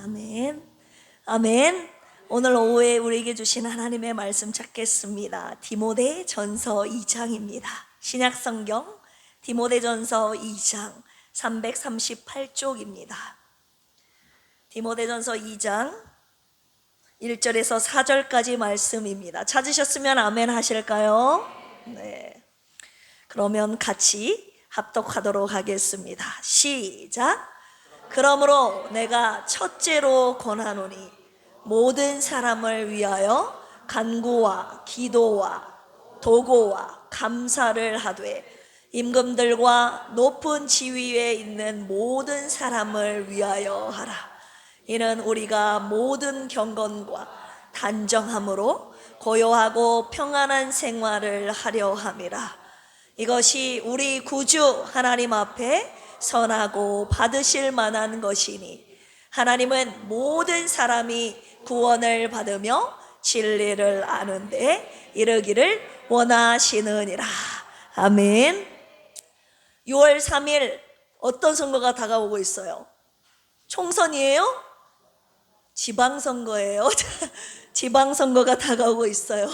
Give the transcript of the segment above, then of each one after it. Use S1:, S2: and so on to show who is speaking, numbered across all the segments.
S1: 아멘. 아멘. 오늘 오후에 우리에게 주신 하나님의 말씀 찾겠습니다. 디모데전서 2장입니다. 신약성경 디모데전서 2장 338쪽입니다. 디모데전서 2장 1절에서 4절까지 말씀입니다. 찾으셨으면 아멘 하실까요? 네. 그러면 같이 합독하도록 하겠습니다. 시작. 그러므로 내가 첫째로 권하노니 모든 사람을 위하여 간구와 기도와 도고와 감사를 하되 임금들과 높은 지위에 있는 모든 사람을 위하여 하라. 이는 우리가 모든 경건과 단정함으로 고요하고 평안한 생활을 하려 함이라. 이것이 우리 구주 하나님 앞에 선하고 받으실 만한 것이니 하나님은 모든 사람이 구원을 받으며 진리를 아는데 이르기를 원하시느니라. 아멘. 6월 3일 어떤 선거가 다가오고 있어요? 총선이에요? 지방선거예요. 지방선거가 다가오고 있어요.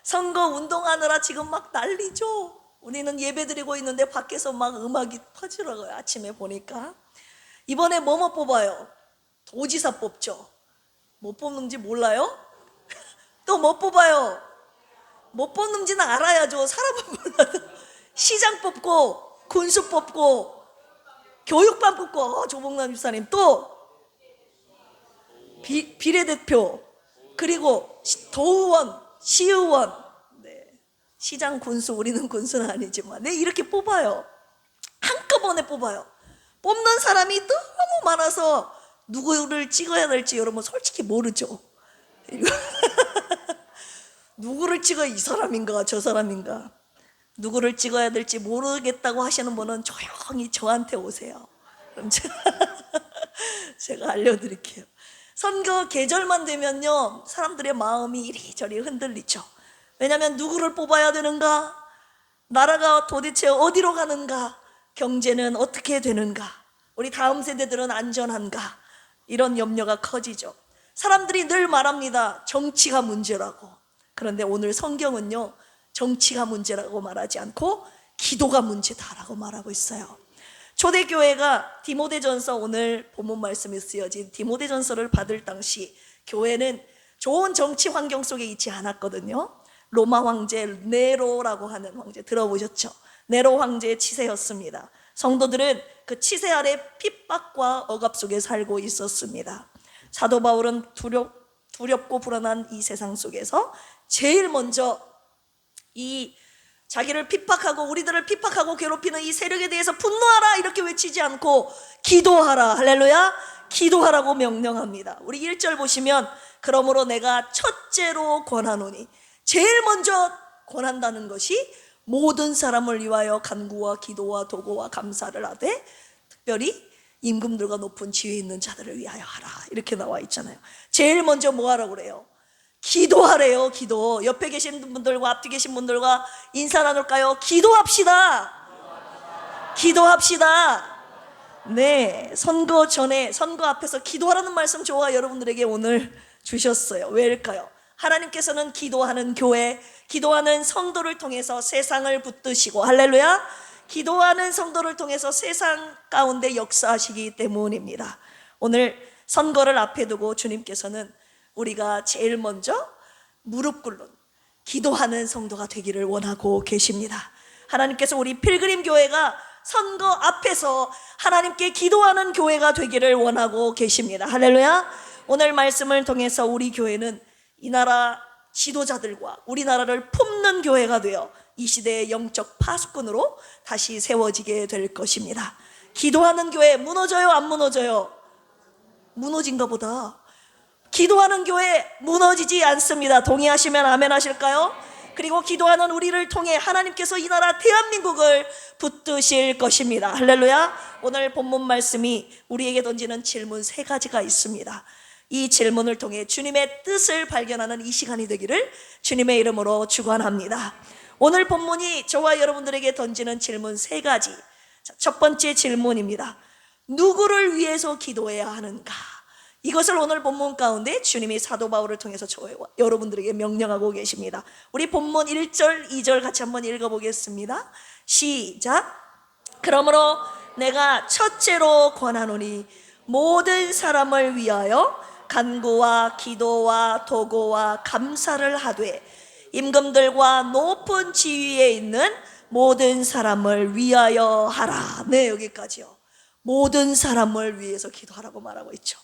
S1: 선거 운동하느라 지금 막 난리죠. 우리는 예배드리고 있는데 밖에서 막 음악이 퍼지더라고요. 아침에 보니까. 이번에 뭐뭐 뽑아요? 도지사 뽑죠. 뭐 뽑는지 몰라요? 또 뭐 뽑아요? 뭐 뽑는지는 알아야죠. 사람은 몰라도. 시장 뽑고 군수 뽑고 교육반 뽑고 조봉남 집사님 또 비례대표 그리고 도의원 시의원 시장 군수, 우리는 군수는 아니지만 이렇게 뽑아요. 한꺼번에 뽑아요. 뽑는 사람이 너무 많아서 누구를 찍어야 될지 여러분 솔직히 모르죠. 누구를 찍어야 이 사람인가 저 사람인가 누구를 찍어야 될지 모르겠다고 하시는 분은 조용히 저한테 오세요. 그럼 제가 알려드릴게요. 선거 계절만 되면요 사람들의 마음이 이리저리 흔들리죠. 왜냐하면 누구를 뽑아야 되는가? 나라가 도대체 어디로 가는가? 경제는 어떻게 되는가? 우리 다음 세대들은 안전한가? 이런 염려가 커지죠. 사람들이 늘 말합니다. 정치가 문제라고. 그런데 오늘 성경은요 정치가 문제라고 말하지 않고 기도가 문제다라고 말하고 있어요. 초대교회가 디모데전서, 오늘 본문 말씀에 쓰여진 디모데전서를 받을 당시 교회는 좋은 정치 환경 속에 있지 않았거든요. 로마 황제 네로라고 하는 황제 들어보셨죠? 네로 황제의 치세였습니다. 성도들은 그 치세 아래 핍박과 억압 속에 살고 있었습니다. 사도 바울은 두렵고 불안한 이 세상 속에서 제일 먼저 이 자기를 핍박하고 우리들을 핍박하고 괴롭히는 이 세력에 대해서 분노하라 이렇게 외치지 않고 기도하라. 할렐루야. 기도하라고 명령합니다. 우리 1절 보시면 그러므로 내가 첫째로 권하노니, 제일 먼저 권한다는 것이 모든 사람을 위하여 간구와 기도와 도고와 감사를 하되 특별히 임금들과 높은 지위에 있는 자들을 위하여 하라 이렇게 나와 있잖아요. 제일 먼저 뭐 하라고 그래요? 기도하래요. 기도. 옆에 계신 분들과 앞뒤 계신 분들과 인사 나눌까요? 기도합시다. 기도합시다. 네, 선거 전에 선거 앞에서 기도하라는 말씀 저와 여러분들에게 오늘 주셨어요. 왜일까요? 하나님께서는 기도하는 교회, 기도하는 성도를 통해서 세상을 붙드시고, 할렐루야, 기도하는 성도를 통해서 세상 가운데 역사하시기 때문입니다. 오늘 선거를 앞에 두고 주님께서는 우리가 제일 먼저 무릎 꿇는 기도하는 성도가 되기를 원하고 계십니다. 하나님께서 우리 필그림 교회가 선거 앞에서 하나님께 기도하는 교회가 되기를 원하고 계십니다. 할렐루야. 오늘 말씀을 통해서 우리 교회는 이 나라 지도자들과 우리나라를 품는 교회가 되어 이 시대의 영적 파수꾼으로 다시 세워지게 될 것입니다. 기도하는 교회 무너져요? 안 무너져요? 무너진가 보다. 기도하는 교회 무너지지 않습니다. 동의하시면 아멘 하실까요? 그리고 기도하는 우리를 통해 하나님께서 이 나라 대한민국을 붙드실 것입니다. 할렐루야. 오늘 본문 말씀이 우리에게 던지는 질문 3가지가 있습니다. 이 질문을 통해 주님의 뜻을 발견하는 이 시간이 되기를 주님의 이름으로 축원합니다. 오늘 본문이 저와 여러분들에게 던지는 질문 3가지. 첫 번째 질문입니다. 누구를 위해서 기도해야 하는가? 이것을 오늘 본문 가운데 주님이 사도 바울을 통해서 여러분들에게 명령하고 계십니다. 우리 본문 1절, 2절 같이 한번 읽어보겠습니다. 시작. 그러므로 내가 첫째로 권하노니 모든 사람을 위하여 간구와 기도와 도고와 감사를 하되 임금들과 높은 지위에 있는 모든 사람을 위하여 하라. 네, 여기까지요. 모든 사람을 위해서 기도하라고 말하고 있죠.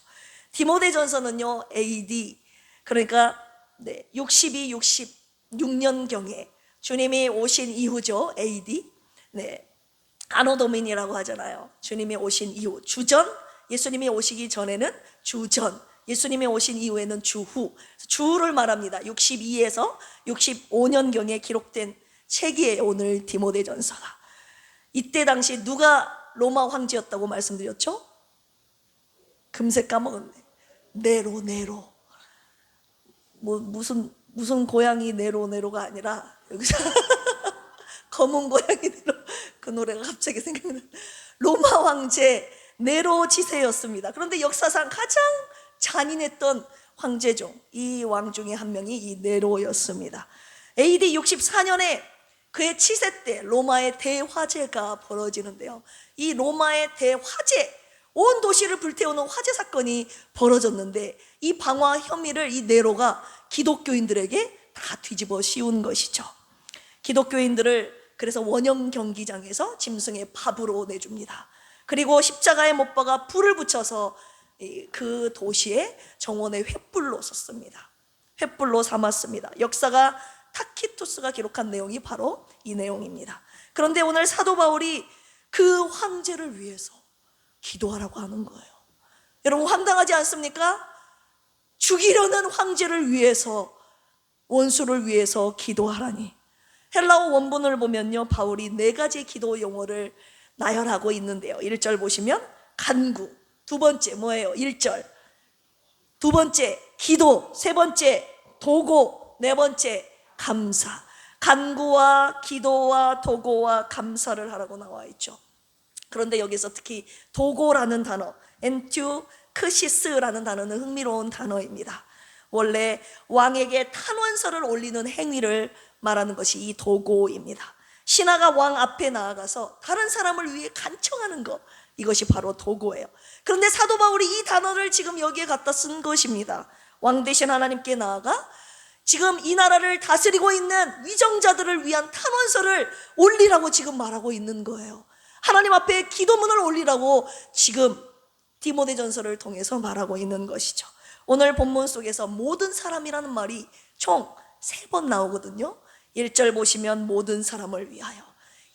S1: 디모데전서는요, AD, 그러니까 62, 66년경에 주님이 오신 이후죠. AD. 아노 도미니라고 하잖아요. 주님이 오신 이후, 주전, 예수님이 오시기 전에는 주전, 예수님이 오신 이후에는 주후, 주후를 말합니다. 62에서 65년경에 기록된 책이에요, 오늘 디모데전서가. 이때 당시 누가 로마 황제였다고 말씀드렸죠? 금세 까먹었네. 네로. 뭐 무슨 고양이 네로가 아니라 여기서 검은 고양이 네로, 그 노래가 갑자기 생각나. 로마 황제 네로 지세였습니다. 그런데 역사상 가장 잔인했던 황제 중, 이 왕 중에 한 명이 이 네로였습니다. AD 64년에 그의 치세 때 로마의 대화재가 벌어지는데요, 이 로마의 대화재, 온 도시를 불태우는 화재 사건이 벌어졌는데 이 방화 혐의를 이 네로가 기독교인들에게 다 뒤집어 씌운 것이죠. 기독교인들을 그래서 원형 경기장에서 짐승의 밥으로 내줍니다. 그리고 십자가에 못 박아 불을 붙여서 그 도시의 정원에 횃불로 썼습니다. 횃불로 삼았습니다. 역사가 타키투스가 기록한 내용이 바로 이 내용입니다. 그런데 오늘 사도 바울이 그 황제를 위해서 기도하라고 하는 거예요. 여러분, 황당하지 않습니까? 죽이려는 황제를 위해서, 원수를 위해서 기도하라니. 헬라어 원본을 보면요, 바울이 4가지 기도 용어를 나열하고 있는데요, 1절 보시면 간구, 두 번째 뭐예요? 1절. 두 번째 기도, 세 번째 도고, 네 번째 감사. 간구와 기도와 도고와 감사를 하라고 나와 있죠. 그런데 여기서 특히 도고라는 단어, 엔튜크시스라는 단어는 흥미로운 단어입니다. 원래 왕에게 탄원서를 올리는 행위를 말하는 것이 이 도고입니다. 신하가 왕 앞에 나아가서 다른 사람을 위해 간청하는 것, 이것이 바로 도고예요. 그런데 사도 바울이 이 단어를 지금 여기에 갖다 쓴 것입니다. 왕 대신 하나님께 나아가 지금 이 나라를 다스리고 있는 위정자들을 위한 탄원서를 올리라고 지금 말하고 있는 거예요. 하나님 앞에 기도문을 올리라고 지금 디모데전서를 통해서 말하고 있는 것이죠. 오늘 본문 속에서 모든 사람이라는 말이 총 3번 나오거든요. 1절 보시면 모든 사람을 위하여,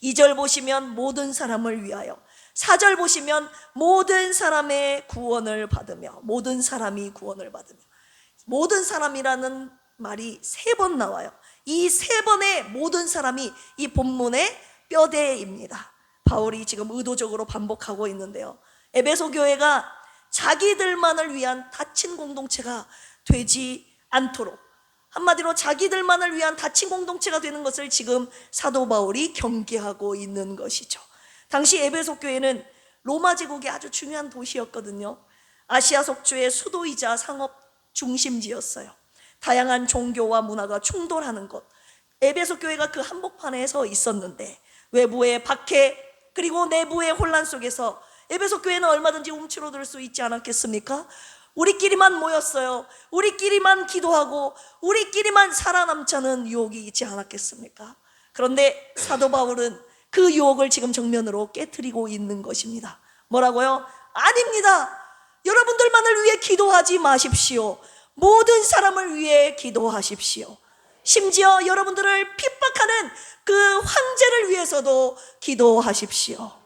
S1: 2절 보시면 모든 사람을 위하여, 4절 보시면 모든 사람의 구원을 받으며, 모든 사람이 구원을 받으며, 모든 사람이라는 말이 3번 나와요. 이 3번의 모든 사람이 이 본문의 뼈대입니다. 바울이 지금 의도적으로 반복하고 있는데요, 에베소 교회가 자기들만을 위한 닫힌 공동체가 되지 않도록, 한마디로 자기들만을 위한 닫힌 공동체가 되는 것을 지금 사도 바울이 경계하고 있는 것이죠. 당시 에베소 교회는 로마 제국의 아주 중요한 도시였거든요. 아시아 속주의 수도이자 상업 중심지였어요. 다양한 종교와 문화가 충돌하는 곳, 에베소 교회가 그 한복판에 서 있었는데 외부의 박해 그리고 내부의 혼란 속에서 에베소 교회는 얼마든지 움츠러들 수 있지 않았겠습니까? 우리끼리만 모였어요. 우리끼리만 기도하고 우리끼리만 살아남자는 유혹이 있지 않았겠습니까? 그런데 사도 바울은 그 유혹을 지금 정면으로 깨트리고 있는 것입니다. 뭐라고요? 아닙니다. 여러분들만을 위해 기도하지 마십시오. 모든 사람을 위해 기도하십시오. 심지어 여러분들을 핍박하는 그 황제를 위해서도 기도하십시오.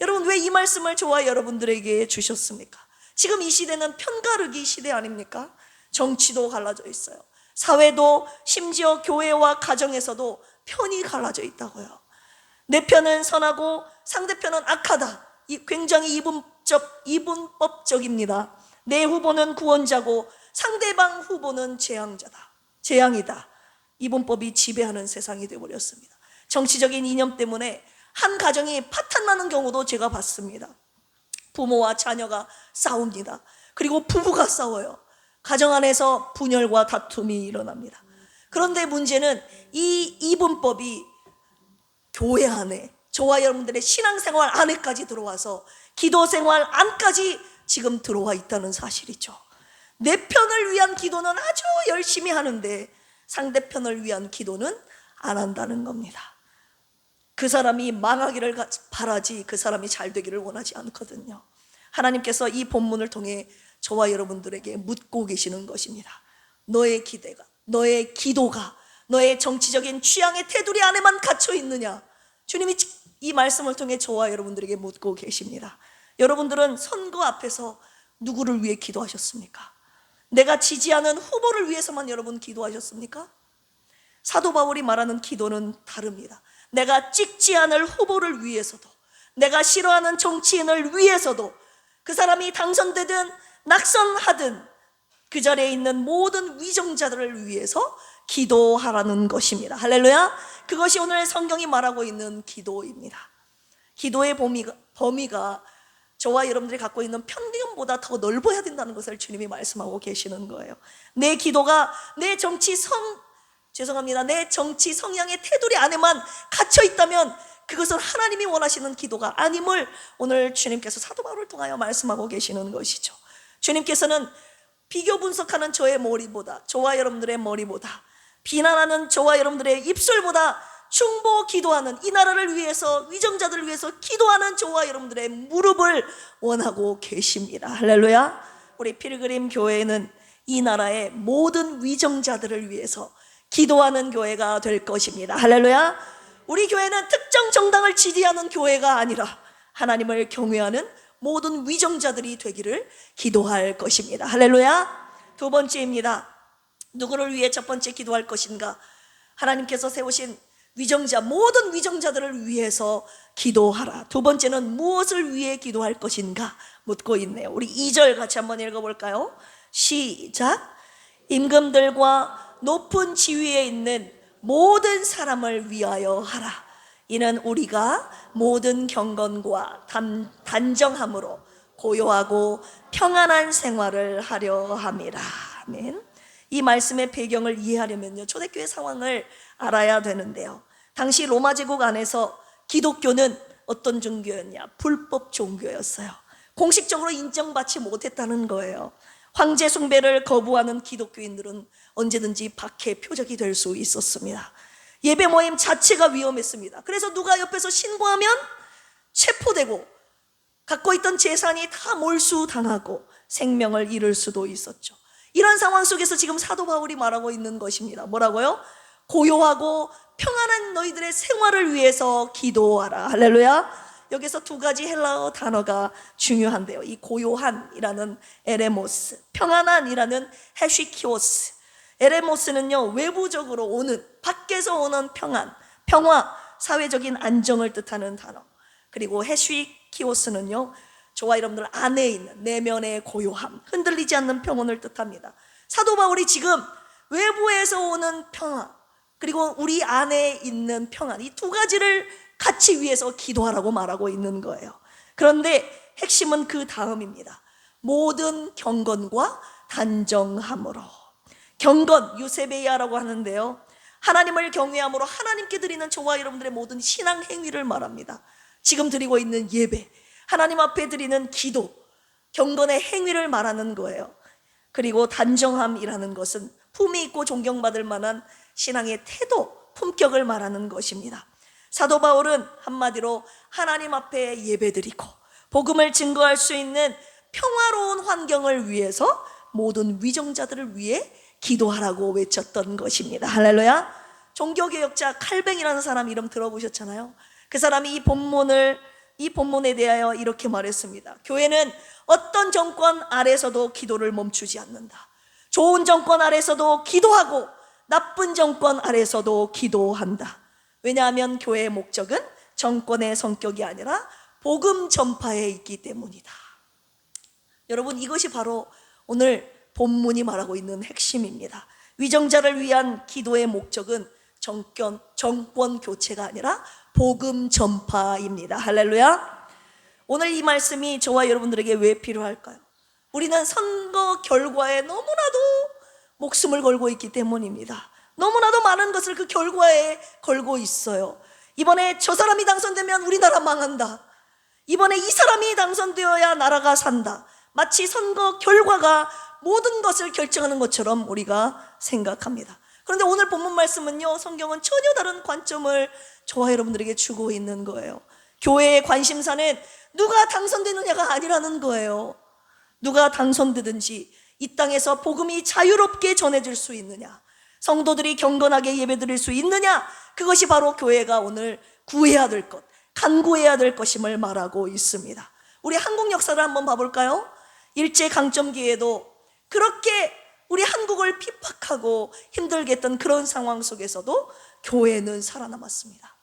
S1: 여러분, 왜 이 말씀을 저와 여러분들에게 주셨습니까? 지금 이 시대는 편가르기 시대 아닙니까? 정치도 갈라져 있어요. 사회도, 심지어 교회와 가정에서도 편이 갈라져 있다고요. 내 편은 선하고 상대편은 악하다. 굉장히 이분법적입니다. 내 후보는 구원자고 상대방 후보는 재앙이다. 이분법이 지배하는 세상이 되어버렸습니다. 정치적인 이념 때문에 한 가정이 파탄나는 경우도 제가 봤습니다. 부모와 자녀가 싸웁니다. 그리고 부부가 싸워요. 가정 안에서 분열과 다툼이 일어납니다. 그런데 문제는 이 이분법이 교회 안에, 저와 여러분들의 신앙생활 안에까지 들어와서 기도생활 안까지 지금 들어와 있다는 사실이죠. 내 편을 위한 기도는 아주 열심히 하는데 상대편을 위한 기도는 안 한다는 겁니다. 그 사람이 망하기를 바라지 그 사람이 잘 되기를 원하지 않거든요. 하나님께서 이 본문을 통해 저와 여러분들에게 묻고 계시는 것입니다. 너의 기도가 너의 정치적인 취향의 테두리 안에만 갇혀 있느냐? 주님이 이 말씀을 통해 저와 여러분들에게 묻고 계십니다. 여러분들은 선거 앞에서 누구를 위해 기도하셨습니까? 내가 지지하는 후보를 위해서만 여러분 기도하셨습니까? 사도 바울이 말하는 기도는 다릅니다. 내가 찍지 않을 후보를 위해서도, 내가 싫어하는 정치인을 위해서도, 그 사람이 당선되든 낙선하든 그 자리에 있는 모든 위정자들을 위해서 기도하라는 것입니다. 할렐루야. 그것이 오늘 성경이 말하고 있는 기도입니다. 기도의 범위가 저와 여러분들이 갖고 있는 편견보다 더 넓어야 된다는 것을 주님이 말씀하고 계시는 거예요. 내 기도가 내 정치 성향의 테두리 안에만 갇혀 있다면 그것은 하나님이 원하시는 기도가 아님을 오늘 주님께서 사도 바울을 통하여 말씀하고 계시는 것이죠. 주님께서는 비교 분석하는 저의 머리보다, 저와 여러분들의 머리보다, 비난하는 저와 여러분들의 입술보다 중보 기도하는, 이 나라를 위해서, 위정자들을 위해서 기도하는 저와 여러분들의 무릎을 원하고 계십니다. 할렐루야. 우리 필그림 교회는 이 나라의 모든 위정자들을 위해서 기도하는 교회가 될 것입니다. 할렐루야. 우리 교회는 특정 정당을 지지하는 교회가 아니라 하나님을 경외하는 모든 위정자들이 되기를 기도할 것입니다. 할렐루야. 두 번째입니다. 누구를 위해 첫 번째 기도할 것인가? 하나님께서 세우신 위정자, 모든 위정자들을 위해서 기도하라. 두 번째는 무엇을 위해 기도할 것인가 묻고 있네요. 우리 2절 같이 한번 읽어볼까요? 시작. 임금들과 높은 지위에 있는 모든 사람을 위하여 하라. 이는 우리가 모든 경건과 단정함으로 고요하고 평안한 생활을 하려 함이라. 아멘. 이 말씀의 배경을 이해하려면요, 초대교회 상황을 알아야 되는데요, 당시 로마 제국 안에서 기독교는 어떤 종교였냐? 불법 종교였어요. 공식적으로 인정받지 못했다는 거예요. 황제 숭배를 거부하는 기독교인들은 언제든지 박해 표적이 될 수 있었습니다. 예배 모임 자체가 위험했습니다. 그래서 누가 옆에서 신고하면 체포되고 갖고 있던 재산이 다 몰수당하고 생명을 잃을 수도 있었죠. 이런 상황 속에서 지금 사도 바울이 말하고 있는 것입니다. 뭐라고요? 고요하고 평안한 너희들의 생활을 위해서 기도하라. 할렐루야. 여기서 두 가지 헬라어 단어가 중요한데요, 이 고요한이라는 에레모스, 평안한이라는 헤시키오스. 에레모스는요, 외부적으로 오는, 밖에서 오는 평안, 평화, 사회적인 안정을 뜻하는 단어. 그리고 헤시키오스는요, 저와 여러분들 안에 있는 내면의 고요함, 흔들리지 않는 평온을 뜻합니다. 사도 바울이 지금 외부에서 오는 평화, 그리고 우리 안에 있는 평안, 이 두 가지를 같이 위해서 기도하라고 말하고 있는 거예요. 그런데 핵심은 그 다음입니다. 모든 경건과 단정함으로. 경건, 유세베이아라고 하는데요, 하나님을 경외함으로 하나님께 드리는 저와 여러분들의 모든 신앙 행위를 말합니다. 지금 드리고 있는 예배, 하나님 앞에 드리는 기도, 경건의 행위를 말하는 거예요. 그리고 단정함이라는 것은 품위 있고 존경받을 만한 신앙의 태도, 품격을 말하는 것입니다. 사도 바울은 한마디로 하나님 앞에 예배드리고 복음을 증거할 수 있는 평화로운 환경을 위해서 모든 위정자들을 위해 기도하라고 외쳤던 것입니다. 할렐루야. 종교개혁자 칼뱅이라는 사람 이름 들어보셨잖아요. 그 사람이 이 본문에 대하여 이렇게 말했습니다. 교회는 어떤 정권 아래서도 기도를 멈추지 않는다. 좋은 정권 아래서도 기도하고 나쁜 정권 아래서도 기도한다. 왜냐하면 교회의 목적은 정권의 성격이 아니라 복음 전파에 있기 때문이다. 여러분, 이것이 바로 오늘 본문이 말하고 있는 핵심입니다. 위정자를 위한 기도의 목적은 정권 교체가 아니라 복음 전파입니다. 할렐루야. 오늘 이 말씀이 저와 여러분들에게 왜 필요할까요? 우리는 선거 결과에 너무나도 목숨을 걸고 있기 때문입니다. 너무나도 많은 것을 그 결과에 걸고 있어요. 이번에 저 사람이 당선되면 우리나라 망한다. 이번에 이 사람이 당선되어야 나라가 산다. 마치 선거 결과가 모든 것을 결정하는 것처럼 우리가 생각합니다. 그런데 오늘 본문 말씀은요, 성경은 전혀 다른 관점을 저와 여러분들에게 주고 있는 거예요. 교회의 관심사는 누가 당선되느냐가 아니라는 거예요. 누가 당선되든지 이 땅에서 복음이 자유롭게 전해질 수 있느냐, 성도들이 경건하게 예배드릴 수 있느냐, 그것이 바로 교회가 오늘 구해야 될 것, 간구해야 될 것임을 말하고 있습니다. 우리 한국 역사를 한번 봐볼까요? 일제강점기에도 그렇게 우리 한국을 핍박하고 힘들게 했던 그런 상황 속에서도 교회는 살아남았습니다.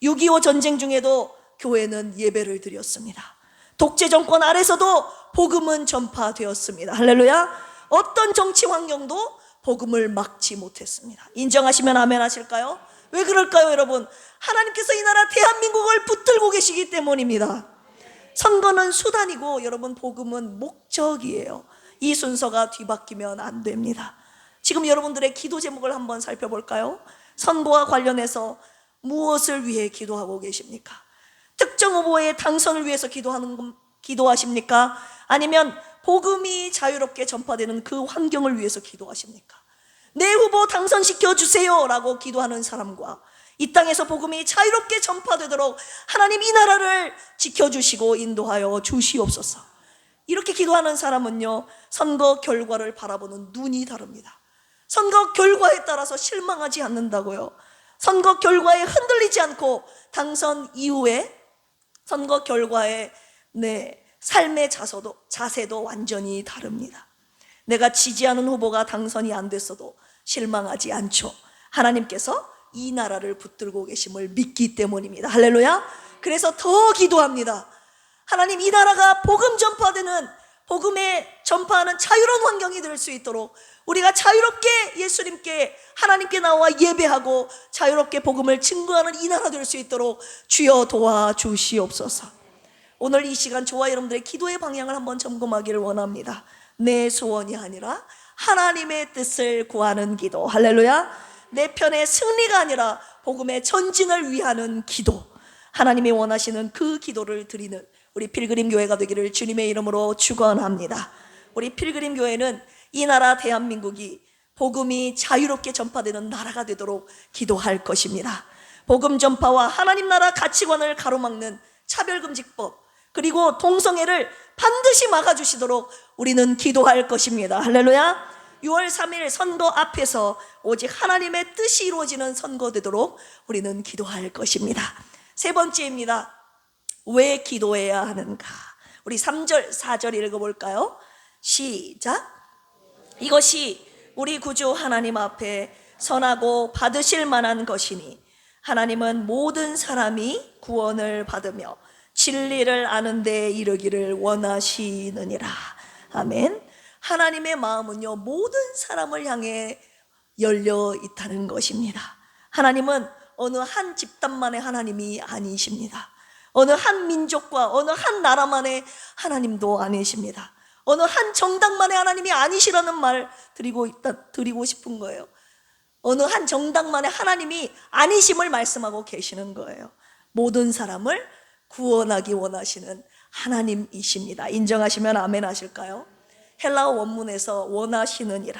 S1: 6.25 전쟁 중에도 교회는 예배를 드렸습니다. 독재 정권 아래서도 복음은 전파되었습니다. 할렐루야. 어떤 정치 환경도 복음을 막지 못했습니다. 인정하시면 아멘 하실까요? 왜 그럴까요, 여러분? 하나님께서 이 나라 대한민국을 붙들고 계시기 때문입니다. 선거는 수단이고 여러분, 복음은 목적이에요. 이 순서가 뒤바뀌면 안 됩니다. 지금 여러분들의 기도 제목을 한번 살펴볼까요? 선거와 관련해서 무엇을 위해 기도하고 계십니까? 특정 후보의 당선을 위해서 기도하십니까? 아니면 복음이 자유롭게 전파되는 그 환경을 위해서 기도하십니까? 내 후보 당선시켜 주세요 라고 기도하는 사람과 이 땅에서 복음이 자유롭게 전파되도록 하나님 이 나라를 지켜주시고 인도하여 주시옵소서, 이렇게 기도하는 사람은요, 선거 결과를 바라보는 눈이 다릅니다. 선거 결과에 따라서 실망하지 않는다고요. 선거 결과에 흔들리지 않고 당선 이후에 선거 결과에 삶의 자세도 완전히 다릅니다. 내가 지지하는 후보가 당선이 안 됐어도 실망하지 않죠. 하나님께서 이 나라를 붙들고 계심을 믿기 때문입니다. 할렐루야. 그래서 더 기도합니다. 하나님, 이 나라가 복음 전파되는, 복음에 전파하는 자유로운 환경이 될 수 있도록 우리가 자유롭게 예수님께, 하나님께 나와 예배하고 자유롭게 복음을 증거하는 이 나라 될 수 있도록 주여 도와주시옵소서. 오늘 이 시간 저와 여러분들의 기도의 방향을 한번 점검하기를 원합니다. 내 소원이 아니라 하나님의 뜻을 구하는 기도. 할렐루야. 내 편의 승리가 아니라 복음의 전진을 위하는 기도, 하나님이 원하시는 그 기도를 드리는 우리 필그림 교회가 되기를 주님의 이름으로 축원합니다. 우리 필그림 교회는 이 나라 대한민국이 복음이 자유롭게 전파되는 나라가 되도록 기도할 것입니다. 복음 전파와 하나님 나라 가치관을 가로막는 차별금지법, 그리고 동성애를 반드시 막아주시도록 우리는 기도할 것입니다. 할렐루야. 6월 3일 선거 앞에서 오직 하나님의 뜻이 이루어지는 선거 되도록 우리는 기도할 것입니다. 세 번째입니다. 왜 기도해야 하는가? 우리 3절 4절 읽어볼까요? 시작. 이것이 우리 구주 하나님 앞에 선하고 받으실 만한 것이니 하나님은 모든 사람이 구원을 받으며 진리를 아는 데 이르기를 원하시느니라. 아멘. 하나님의 마음은요, 모든 사람을 향해 열려 있다는 것입니다. 하나님은 어느 한 집단만의 하나님이 아니십니다. 어느 한 민족과 어느 한 나라만의 하나님도 아니십니다. 어느 한 정당만의 하나님이 아니시라는 말 드리고 싶은 거예요. 어느 한 정당만의 하나님이 아니심을 말씀하고 계시는 거예요. 모든 사람을 구원하기 원하시는 하나님이십니다. 인정하시면 아멘 하실까요? 헬라어 원문에서 원하시느니라,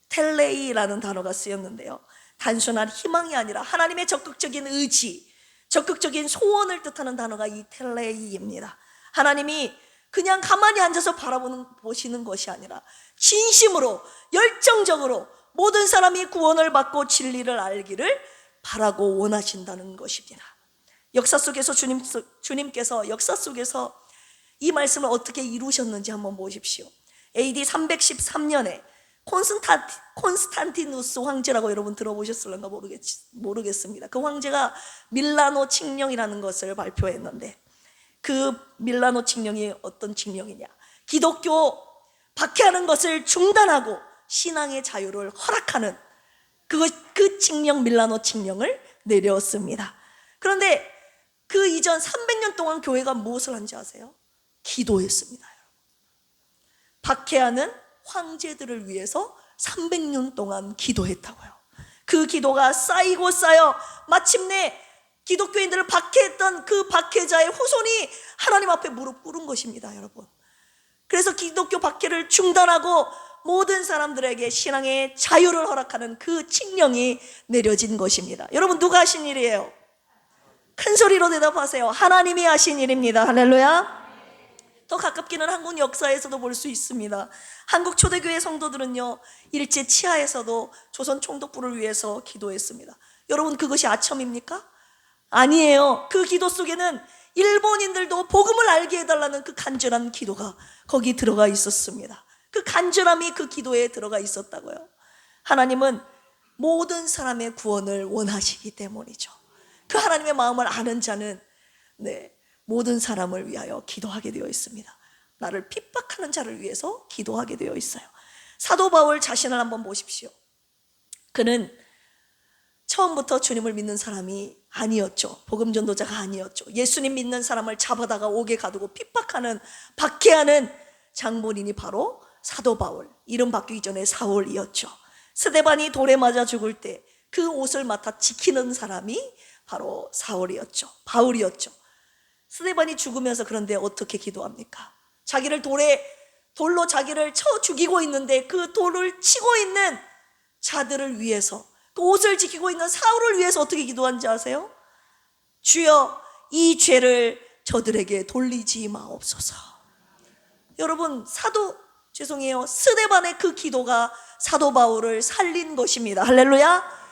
S1: 텔레이라는 단어가 쓰였는데요, 단순한 희망이 아니라 하나님의 적극적인 의지, 적극적인 소원을 뜻하는 단어가 이 텔레이입니다. 하나님이 그냥 가만히 앉아서 보시는 것이 아니라 진심으로, 열정적으로 모든 사람이 구원을 받고 진리를 알기를 바라고 원하신다는 것입니다. 역사 속에서 주님께서 역사 속에서 이 말씀을 어떻게 이루셨는지 한번 보십시오. AD 313년에 콘스탄티누스 황제라고 여러분 들어보셨을런가 모르겠습니다. 그 황제가 밀라노 칙령이라는 것을 발표했는데, 그 밀라노 칙령이 어떤 칙령이냐, 기독교 박해하는 것을 중단하고 신앙의 자유를 허락하는 그 칙령, 밀라노 칙령을 내렸습니다. 그런데 그 이전 300년 동안 교회가 무엇을 한지 아세요? 기도했습니다. 박해하는 황제들을 위해서 300년 동안 기도했다고요. 그 기도가 쌓이고 쌓여 마침내 기독교인들을 박해했던 그 박해자의 후손이 하나님 앞에 무릎 꿇은 것입니다, 여러분. 그래서 기독교 박해를 중단하고 모든 사람들에게 신앙의 자유를 허락하는 그 칙령이 내려진 것입니다. 여러분, 누가 하신 일이에요? 큰 소리로 대답하세요. 하나님이 하신 일입니다. 할렐루야. 더 가깝기는 한국 역사에서도 볼 수 있습니다. 한국 초대교회 성도들은요, 일제 치하에서도 조선 총독부를 위해서 기도했습니다. 여러분, 그것이 아첨입니까? 아니에요. 그 기도 속에는 일본인들도 복음을 알게 해달라는 그 간절한 기도가 거기 들어가 있었습니다. 그 간절함이 그 기도에 들어가 있었다고요. 하나님은 모든 사람의 구원을 원하시기 때문이죠. 그 하나님의 마음을 아는 자는 모든 사람을 위하여 기도하게 되어 있습니다. 나를 핍박하는 자를 위해서 기도하게 되어 있어요. 사도 바울 자신을 한번 보십시오. 그는 처음부터 주님을 믿는 사람이 아니었죠. 복음 전도자가 아니었죠. 예수님 믿는 사람을 잡아다가 옥에 가두고 핍박하는, 박해하는 장본인이 바로 사도 바울, 이름 바뀌기 전에 사울이었죠. 스데반이 돌에 맞아 죽을 때 그 옷을 맡아 지키는 사람이 바로 사울이었죠. 바울이었죠. 스데반이 죽으면서 그런데 어떻게 기도합니까? 자기를 돌로 자기를 쳐 죽이고 있는데 그 돌을 치고 있는 자들을 위해서, 그 옷을 지키고 있는 사울을 위해서 어떻게 기도한지 아세요? 주여, 이 죄를 저들에게 돌리지 마옵소서. 여러분, 스데반의 그 기도가 사도 바울을 살린 것입니다. 할렐루야.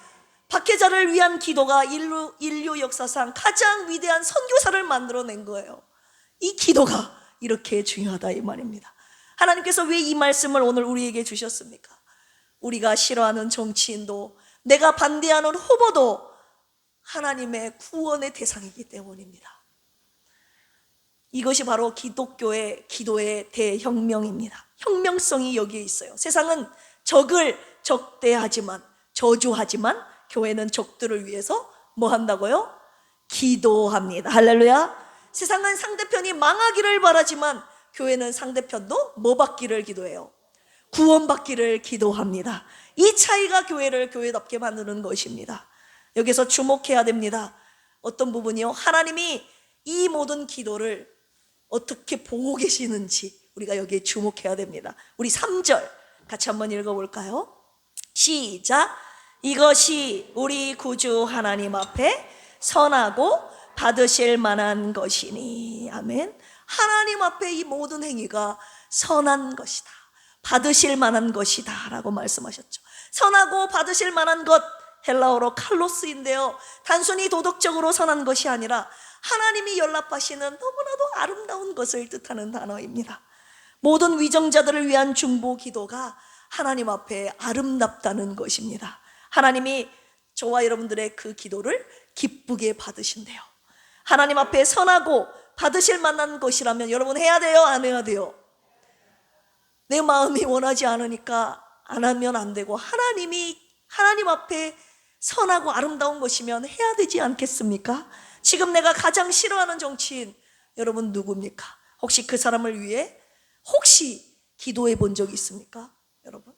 S1: 박해자를 위한 기도가 인류 역사상 가장 위대한 선교사를 만들어낸 거예요. 이 기도가 이렇게 중요하다, 이 말입니다. 하나님께서 왜 이 말씀을 오늘 우리에게 주셨습니까? 우리가 싫어하는 정치인도, 내가 반대하는 후보도 하나님의 구원의 대상이기 때문입니다. 이것이 바로 기독교의 기도의 대혁명입니다. 혁명성이 여기에 있어요. 세상은 적을 적대하지만, 저주하지만 교회는 적들을 위해서 뭐 한다고요? 기도합니다. 할렐루야. 세상은 상대편이 망하기를 바라지만 교회는 상대편도 뭐 받기를 기도해요? 구원받기를 기도합니다. 이 차이가 교회를 교회답게 만드는 것입니다. 여기서 주목해야 됩니다. 어떤 부분이요? 하나님이 이 모든 기도를 어떻게 보고 계시는지 우리가 여기에 주목해야 됩니다. 우리 3절 같이 한번 읽어볼까요? 시작. 이것이 우리 구주 하나님 앞에 선하고 받으실 만한 것이니. 아멘. 하나님 앞에 이 모든 행위가 선한 것이다, 받으실 만한 것이다 라고 말씀하셨죠. 선하고 받으실 만한 것, 헬라어로 칼로스인데요, 단순히 도덕적으로 선한 것이 아니라 하나님이 연락하시는 너무나도 아름다운 것을 뜻하는 단어입니다. 모든 위정자들을 위한 중보 기도가 하나님 앞에 아름답다는 것입니다. 하나님이 저와 여러분들의 그 기도를 기쁘게 받으신대요. 하나님 앞에 선하고 받으실 만한 것이라면 여러분 해야 돼요, 안 해야 돼요? 내 마음이 원하지 않으니까 안 하면 안 되고, 하나님 앞에 선하고 아름다운 것이면 해야 되지 않겠습니까? 지금 내가 가장 싫어하는 정치인, 여러분 누굽니까? 혹시 그 사람을 위해 기도해 본 적이 있습니까? 여러분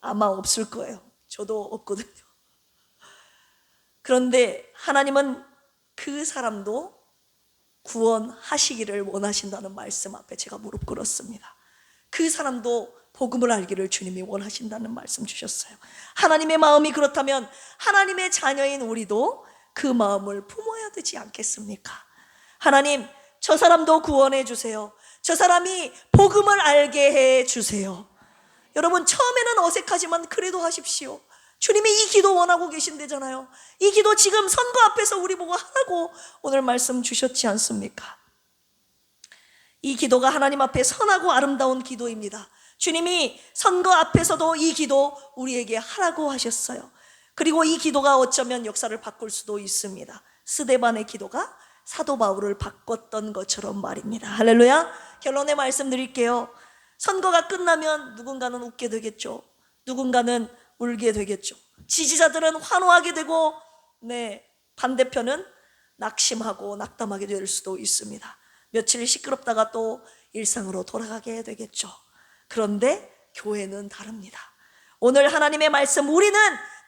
S1: 아마 없을 거예요. 저도 없거든요. 그런데 하나님은 그 사람도 구원하시기를 원하신다는 말씀 앞에 제가 무릎 꿇었습니다. 그 사람도 복음을 알기를 주님이 원하신다는 말씀 주셨어요. 하나님의 마음이 그렇다면 하나님의 자녀인 우리도 그 마음을 품어야 되지 않겠습니까? 하나님, 저 사람도 구원해 주세요. 저 사람이 복음을 알게 해 주세요. 여러분, 처음에는 어색하지만 그래도 하십시오. 주님이 이 기도 원하고 계신대잖아요. 이 기도 지금 선거 앞에서 우리 보고 하라고 오늘 말씀 주셨지 않습니까? 이 기도가 하나님 앞에 선하고 아름다운 기도입니다. 주님이 선거 앞에서도 이 기도 우리에게 하라고 하셨어요. 그리고 이 기도가 어쩌면 역사를 바꿀 수도 있습니다. 스데반의 기도가 사도 바울을 바꿨던 것처럼 말입니다. 할렐루야. 결론의 말씀 드릴게요. 선거가 끝나면 누군가는 웃게 되겠죠. 누군가는 울게 되겠죠. 지지자들은 환호하게 되고, 반대편은 낙심하고 낙담하게 될 수도 있습니다. 며칠 시끄럽다가 또 일상으로 돌아가게 되겠죠. 그런데 교회는 다릅니다. 오늘 하나님의 말씀, 우리는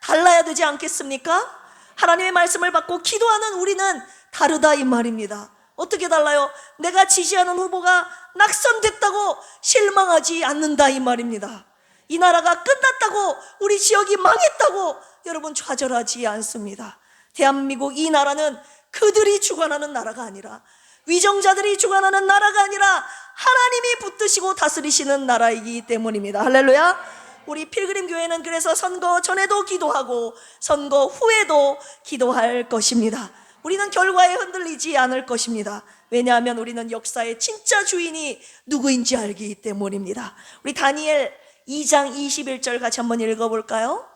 S1: 달라야 되지 않겠습니까? 하나님의 말씀을 받고 기도하는 우리는 다르다 이 말입니다. 어떻게 달라요? 내가 지지하는 후보가 낙선됐다고 실망하지 않는다 이 말입니다. 이 나라가 끝났다고, 우리 지역이 망했다고 여러분 좌절하지 않습니다. 대한민국 이 나라는 그들이 주관하는 나라가 아니라, 위정자들이 주관하는 나라가 아니라 하나님이 붙드시고 다스리시는 나라이기 때문입니다. 할렐루야. 우리 필그림 교회는 그래서 선거 전에도 기도하고 선거 후에도 기도할 것입니다. 우리는 결과에 흔들리지 않을 것입니다. 왜냐하면 우리는 역사의 진짜 주인이 누구인지 알기 때문입니다. 우리 다니엘 2장 21절 같이 한번 읽어볼까요?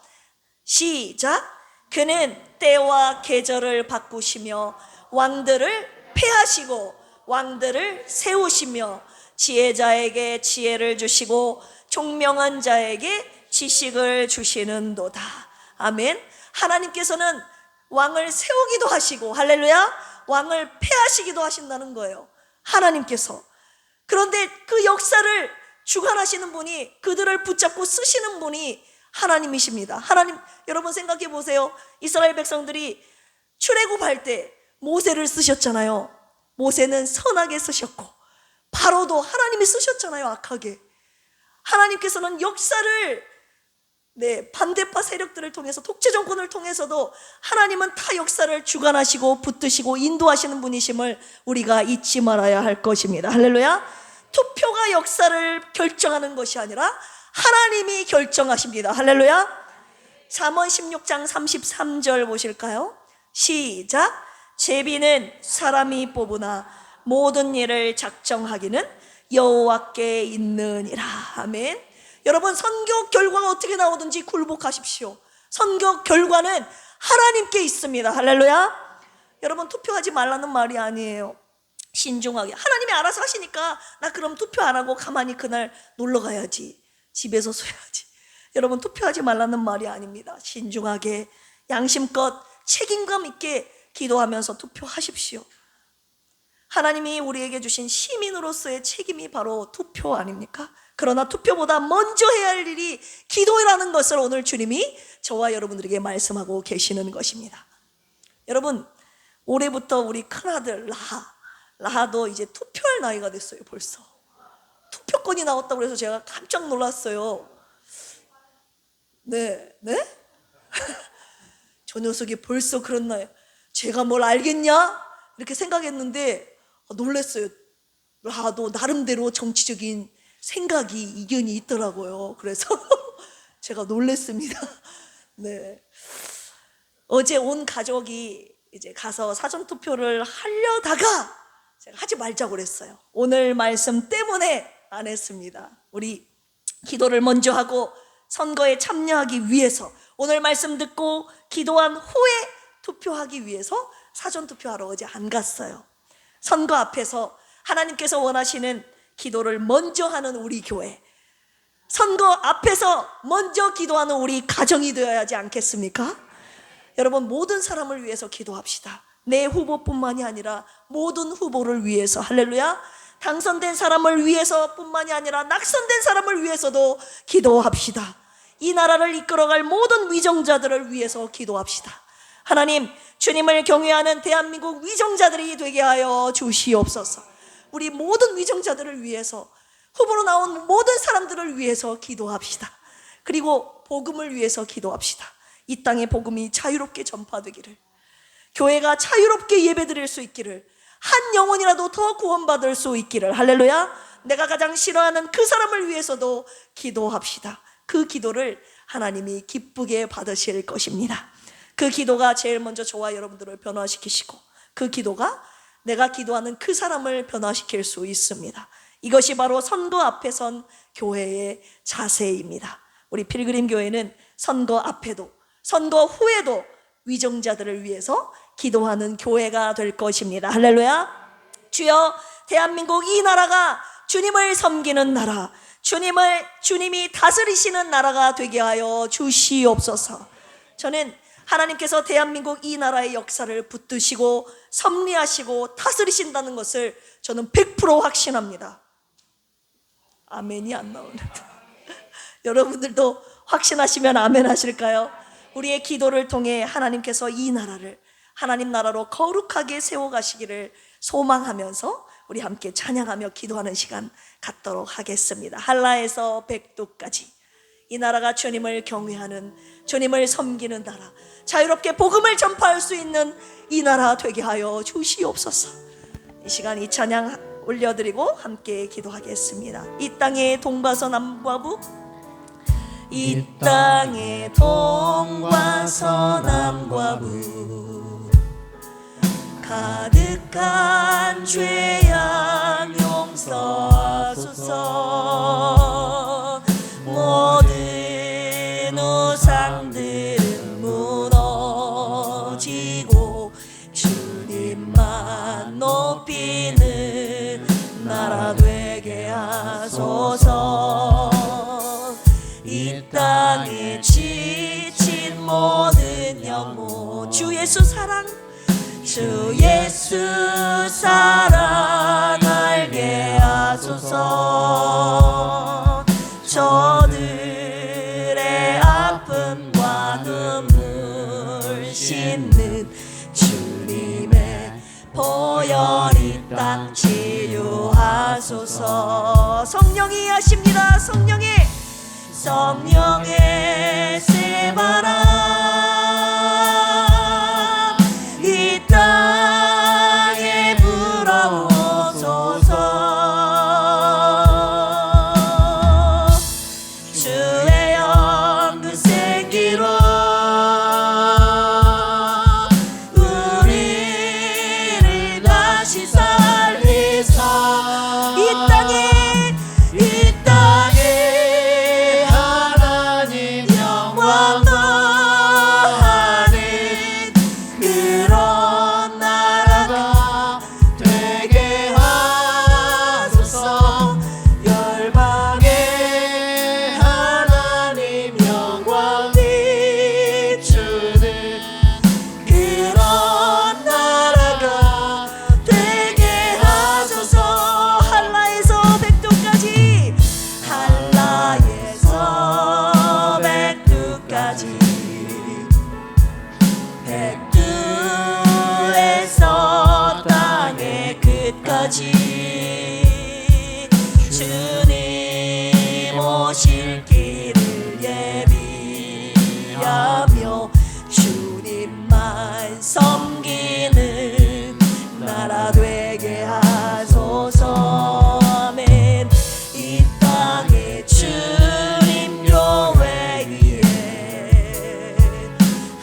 S1: 시작. 그는 때와 계절을 바꾸시며 왕들을 폐하시고 왕들을 세우시며 지혜자에게 지혜를 주시고 총명한 자에게 지식을 주시는도다. 아멘. 하나님께서는 왕을 세우기도 하시고, 할렐루야, 왕을 폐하시기도 하신다는 거예요. 하나님께서. 그런데 그 역사를 주관하시는 분이, 그들을 붙잡고 쓰시는 분이 하나님이십니다. 하나님, 여러분 생각해 보세요. 이스라엘 백성들이 출애굽할 때 모세를 쓰셨잖아요. 모세는 선하게 쓰셨고, 바로도 하나님이 쓰셨잖아요, 악하게. 하나님께서는 역사를 반대파 세력들을 통해서, 독재 정권을 통해서도 하나님은 다 역사를 주관하시고 붙드시고 인도하시는 분이심을 우리가 잊지 말아야 할 것입니다. 할렐루야. 투표가 역사를 결정하는 것이 아니라 하나님이 결정하십니다. 할렐루야. 잠언 16장 33절 보실까요? 시작. 제비는 사람이 뽑으나 모든 일을 작정하기는 여호와께 있느니라. 아멘. 여러분, 선거 결과가 어떻게 나오든지 굴복하십시오. 선거 결과는 하나님께 있습니다. 할렐루야. 여러분, 투표하지 말라는 말이 아니에요. 신중하게, 하나님이 알아서 하시니까 나 그럼 투표 안 하고 가만히 그날 놀러 가야지, 집에서 쉬어야지. 여러분, 투표하지 말라는 말이 아닙니다. 신중하게 양심껏 책임감 있게 기도하면서 투표하십시오. 하나님이 우리에게 주신 시민으로서의 책임이 바로 투표 아닙니까? 그러나 투표보다 먼저 해야 할 일이 기도라는 것을 오늘 주님이 저와 여러분들에게 말씀하고 계시는 것입니다. 여러분, 올해부터 우리 큰아들 라하도 이제 투표할 나이가 됐어요. 벌써 투표권이 나왔다고 해서 제가 깜짝 놀랐어요. 네? 저 녀석이 벌써 그런 나이, 제가 뭘 알겠냐? 이렇게 생각했는데 놀랐어요. 라하도 나름대로 정치적인 생각이, 이견이 있더라고요. 그래서 제가 놀랐습니다. 네. 어제 온 가족이 이제 가서 사전투표를 하려다가 제가 하지 말자고 그랬어요. 오늘 말씀 때문에 안 했습니다. 우리 기도를 먼저 하고 선거에 참여하기 위해서, 오늘 말씀 듣고 기도한 후에 투표하기 위해서 사전투표하러 어제 안 갔어요. 선거 앞에서 하나님께서 원하시는 기도를 먼저 하는 우리 교회, 선거 앞에서 먼저 기도하는 우리 가정이 되어야 하지 않겠습니까? 여러분, 모든 사람을 위해서 기도합시다. 내 후보뿐만이 아니라 모든 후보를 위해서, 할렐루야. 당선된 사람을 위해서 뿐만이 아니라 낙선된 사람을 위해서도 기도합시다. 이 나라를 이끌어갈 모든 위정자들을 위해서 기도합시다. 하나님, 주님을 경외하는 대한민국 위정자들이 되게 하여 주시옵소서. 우리 모든 위정자들을 위해서, 후보로 나온 모든 사람들을 위해서 기도합시다. 그리고 복음을 위해서 기도합시다. 이 땅의 복음이 자유롭게 전파되기를, 교회가 자유롭게 예배드릴 수 있기를, 한 영혼이라도 더 구원받을 수 있기를. 할렐루야. 내가 가장 싫어하는 그 사람을 위해서도 기도합시다. 그 기도를 하나님이 기쁘게 받으실 것입니다. 그 기도가 제일 먼저 저와 여러분들을 변화시키시고, 그 기도가 내가 기도하는 그 사람을 변화시킬 수 있습니다. 이것이 바로 선거 앞에 선 교회의 자세입니다. 우리 필그림 교회는 선거 앞에도 선거 후에도 위정자들을 위해서 기도하는 교회가 될 것입니다. 할렐루야. 주여, 대한민국 이 나라가 주님을 섬기는 나라, 주님이 다스리시는 나라가 되게 하여 주시옵소서. 저는 하나님께서 대한민국 이 나라의 역사를 붙드시고 섭리하시고 다스리신다는 것을 저는 100% 확신합니다. 아멘이 안 나오네. 여러분들도 확신하시면 아멘 하실까요? 우리의 기도를 통해 하나님께서 이 나라를 하나님 나라로 거룩하게 세워가시기를 소망하면서 우리 함께 찬양하며 기도하는 시간 갖도록 하겠습니다. 한라에서 백두까지 이 나라가 주님을 경외하는, 주님을 섬기는 나라, 자유롭게 복음을 전파할 수 있는 이 나라 되게 하여 주시옵소서. 이 시간 이 찬양 올려드리고 함께 기도하겠습니다. 이 땅의 동과서 남과 북, 이 땅의 동과서 남과 북, 가득한 죄악 용서하소서. 모든 우상들은 무너지고 주님만 높이는 나라 되게 하소서. 이 땅에 지친 모든 영혼, 주 예수 사랑, 주 예수 사랑 알게 하소서. 저들의 아픔과 눈물 씻는 주님의 보혈 이 땅 치유하소서. 성령이 하십니다. 성령의 새바람 이 땅에 불어오소서. 주의 영그 생기로 우리를 다시 살리사. 이 땅에 하나님 영광 더하는 그런 나라가 되게 하소서. 열방에 하나님 영광 비추는 그런 나라가 되게 하소서. 한라에서 백두까지, 한라에서 백두까지, 백두에서 땅의 끝까지 주님 오실 길을 예비하며 주님만 섬기는 나라 되게 하소서. 아멘. 이 땅에 주님 교회 위에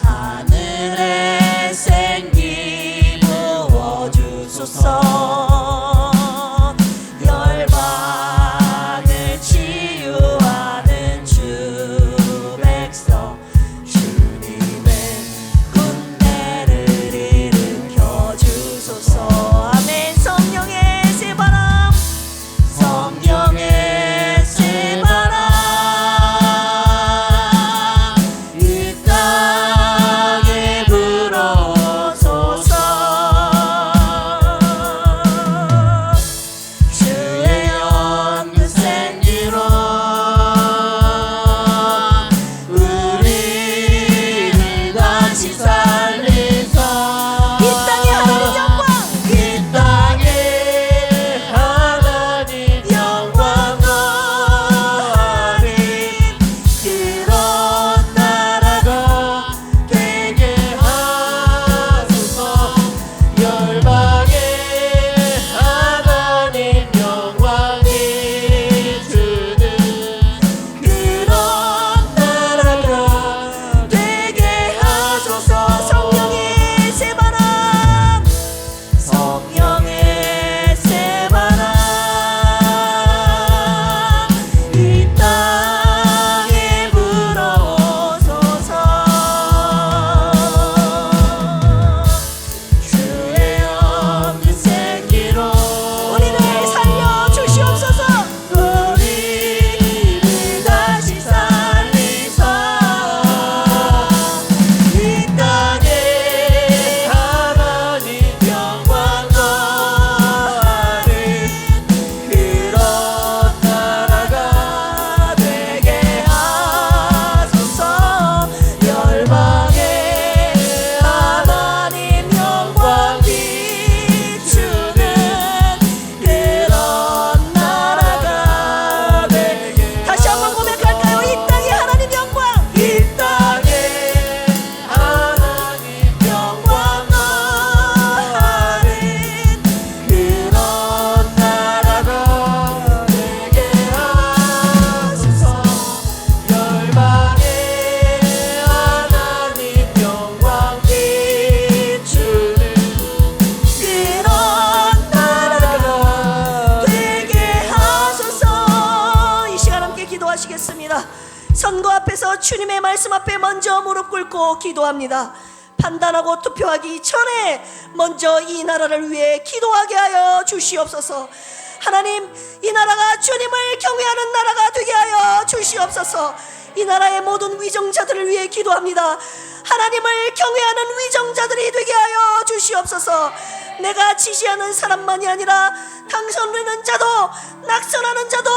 S1: 하늘의 생기 부어주소서. 열방을 치유하는 기도하시겠습니다. 선거 앞에서 주님의 말씀 앞에 먼저 무릎 꿇고 기도합니다. 판단하고 투표하기 전에 먼저 이 나라를 위해 기도하게 하여 주시옵소서. 하나님, 이 나라가 주님을 경외하는 나라가 되게 하여 주시옵소서. 이 나라의 모든 위정자들을 위해 기도합니다. 하나님을 경외하는 위정자들이 되게 하여 주시옵소서. 내가 지지하는 사람만이 아니라 당선되는 자도 낙선하는 자도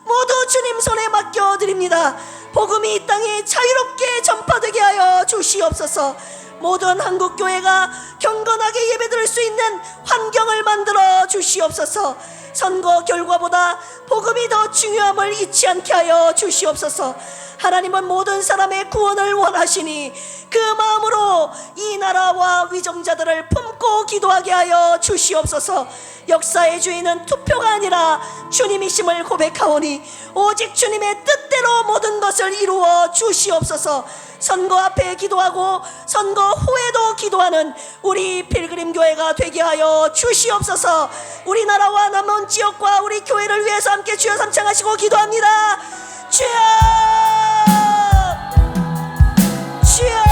S1: 모두 주님 손에 맡겨드립니다. 복음이 이 땅에 자유롭게 전파되게 하여 주시옵소서. 모든 한국교회가 경건하게 예배드릴 수 있는 환경을 만들어 주시옵소서. 선거 결과보다 복음이 더 중요함을 잊지 않게 하여 주시옵소서. 하나님은 모든 사람의 구원을 원하시니 그 마음으로 이 나라와 위정자들을 품고 기도하게 하여 주시옵소서. 역사의 주인은 투표가 아니라 주님이심을 고백하오니 오직 주님의 뜻대로 모든 것을 이루어 주시옵소서. 선거 앞에 기도하고 선거 후에도 기도하는 우리 필그림 교회가 되게 하여 주시옵소서. 우리나라와 남은 지역과 우리 교회를 위해서 함께 주여 삼창하시고 기도합니다. 주여, 주여,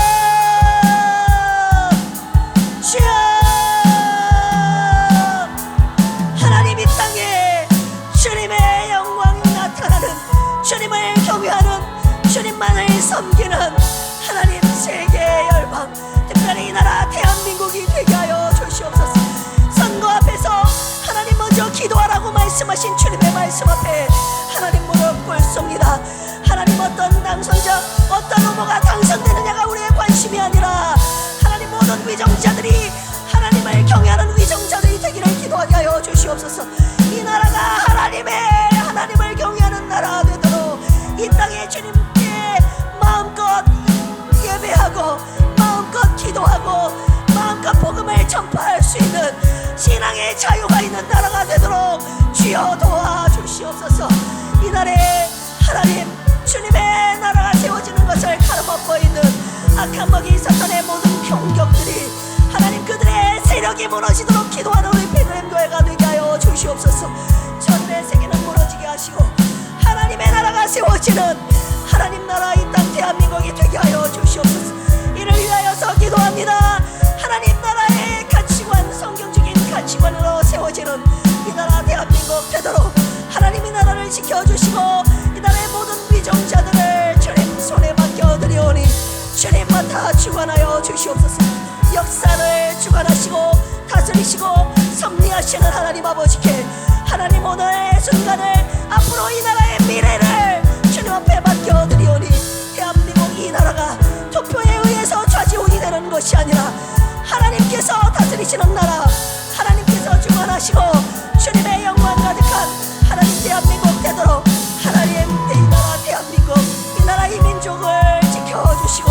S1: 주여. 하나님, 이 땅에 주님의 영광이 나타나는, 주님을 경외하는, 주님만을 섬기는 하나님 세계 열방, 특별히 이 나라 대한민국이 되게 하여 주시옵소서. 선거 앞에서 하나님 먼저 기도하라고 말씀하신 주님의 말씀 앞에 하나님 무릎 꿇습니다. 하나님, 어떤 당선자, 어떤 후보가 당선되느냐가 우리의 관심이 아니라 하나님 모든 위정자들이 하나님을 경외하는 위정자들이 되기를 기도하게 하여 주시옵소서. 이 나라가 하나님을 경외하는 나라가 되도록 이 땅에 주님께 마음껏 예배하고 마음껏 기도하고 마음껏 복음을 전파할 수 있는 신앙의 자유가 있는 나라가 되도록 주여 도와주시옵소서. 이 나라에 하나님 주님의 나라가 세워지는 것을 가로막고 있는 악한 먹이 사탄의 모든 공격들이 하나님 그들의 세력이 무너지도록 기도하는 우리 필그림 교회가 되게 하여 주시옵소서. 전의 세계는 무너지게 하시고 하나님의 나라가 세워지는 하나님 나라 이 땅 대한민국이 되게 하여 주시옵소서. 이를 위하여서 기도합니다. 하나님 나라의 가치관, 성경적인 가치관으로 세워지는 이 나라 대한민국 되도록 하나님 이 나라를 지켜주시고 이 나라의 모든 위정자들을 주님 손에 맡겨드리오니 주님 맡아 주관하여 주시옵소서. 역사를 주관하시고 다스리시고 섭리하시는 하나님 아버지께 하나님 오늘의 순간을 앞으로 이 나라의 미래를 주님 앞에 맡겨드리오니 대한민국 이 나라가 투표에 의해서 좌지우지 되는 것이 아니라 하나님께서 다스리시는 나라, 하나님께서 주관하시고 주님의 영광 가득한 하나님 대한민국 되도록 하나님 이 나라 대한민국 이 나라 이 민족을 지켜주시고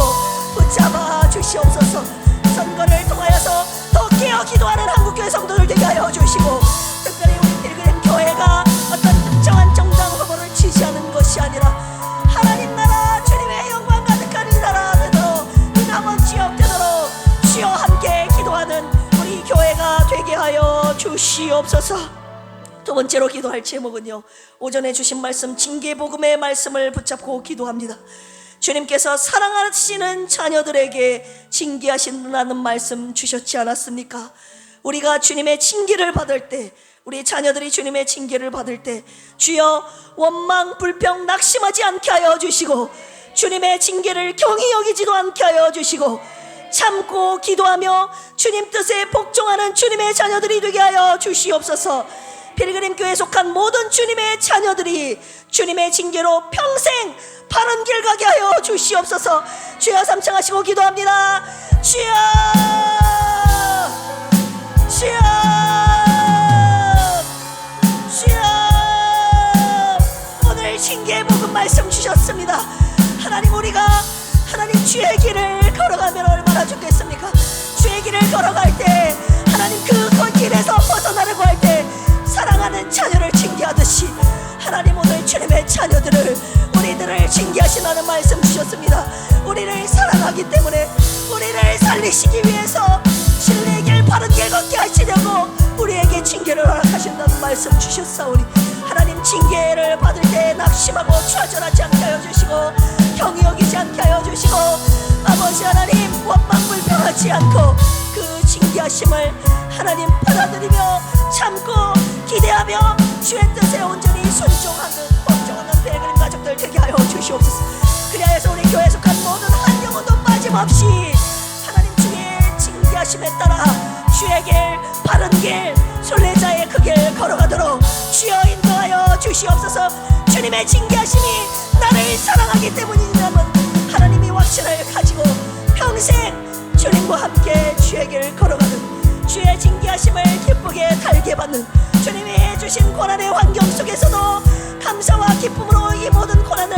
S1: 붙잡아 주시옵소서. 선거를 통하여서 더 깨어 기도하는 한국교회 성도들 되게 하여 주시고 특별히 우리 필그림 교회가 어떤 특정한 정당 후보를 지지하는 것이 아니라 하나님 나라 주님의 영광 가득한 이 나라 되도록 이 남은 지역 되도록 주여 함께 기도하는 우리 교회가 되게 하여 주시옵소서. 두 번째로 기도할 제목은요, 오전에 주신 말씀 징계복음의 말씀을 붙잡고 기도합니다. 주님께서 사랑하시는 자녀들에게 징계하신다는 말씀 주셨지 않았습니까? 우리가 주님의 징계를 받을 때, 우리 자녀들이 주님의 징계를 받을 때 주여 원망 불평 낙심하지 않게 하여 주시고 주님의 징계를 경히 여기지도 않게 하여 주시고 참고 기도하며 주님 뜻에 복종하는 주님의 자녀들이 되게 하여 주시옵소서. 필그림 교회에 속한 모든 주님의 자녀들이 주님의 징계로 평생 바른 길 가게 하여 주시옵소서. 주여 삼창하시고 기도합니다. 주여, 주여, 주여. 오늘 징계의 복음 말씀 주셨습니다. 하나님, 우리가 하나님 주의 길을 걸어가면 얼마나 좋겠습니까? 주의 길을 걸어갈 때 하나님 그 길에서 벗어나려고 할 때 사랑하는 자녀를 징계하듯이 하나님 오늘 주님의 자녀들을 우리들을 징계하시라는 말씀 주셨습니다. 우리를 사랑하기 때문에 우리를 살리시기 위해서 진리의 길 바른 길 걷게 하시려고 우리에게 징계를 허락하신다는 말씀 주셨사오니 하나님 징계를 받을 때 낙심하고 좌절하지 않게 하여 주시고 경히 여기지 않게 하여 주시고 아버지 하나님 원망불평하지 않고 그 징계하심을 하나님 받아들이며 참고 기대하며 주의 뜻에 온전히 순종하는 복종하는 베그림 가족들 되게 하여 주시옵소서. 그리하여서 우리 교회에 속한 모든 한 영혼도 빠짐없이 하나님 주의 징계하심에 따라 주의 길 바른 길 순례자의 그 길 걸어가도록 주여 인도하여 주시옵소서. 주님의 징계하심이 나를 사랑하기 때문이라면 하나님이 확신을 가지고 평생 주님과 함께 주의 길 걸어가는 주의 징계하심을 기쁘게 달게 받는 주님이 주신 고난의 환경 속에서도 감사와 기쁨으로 이 모든 고난을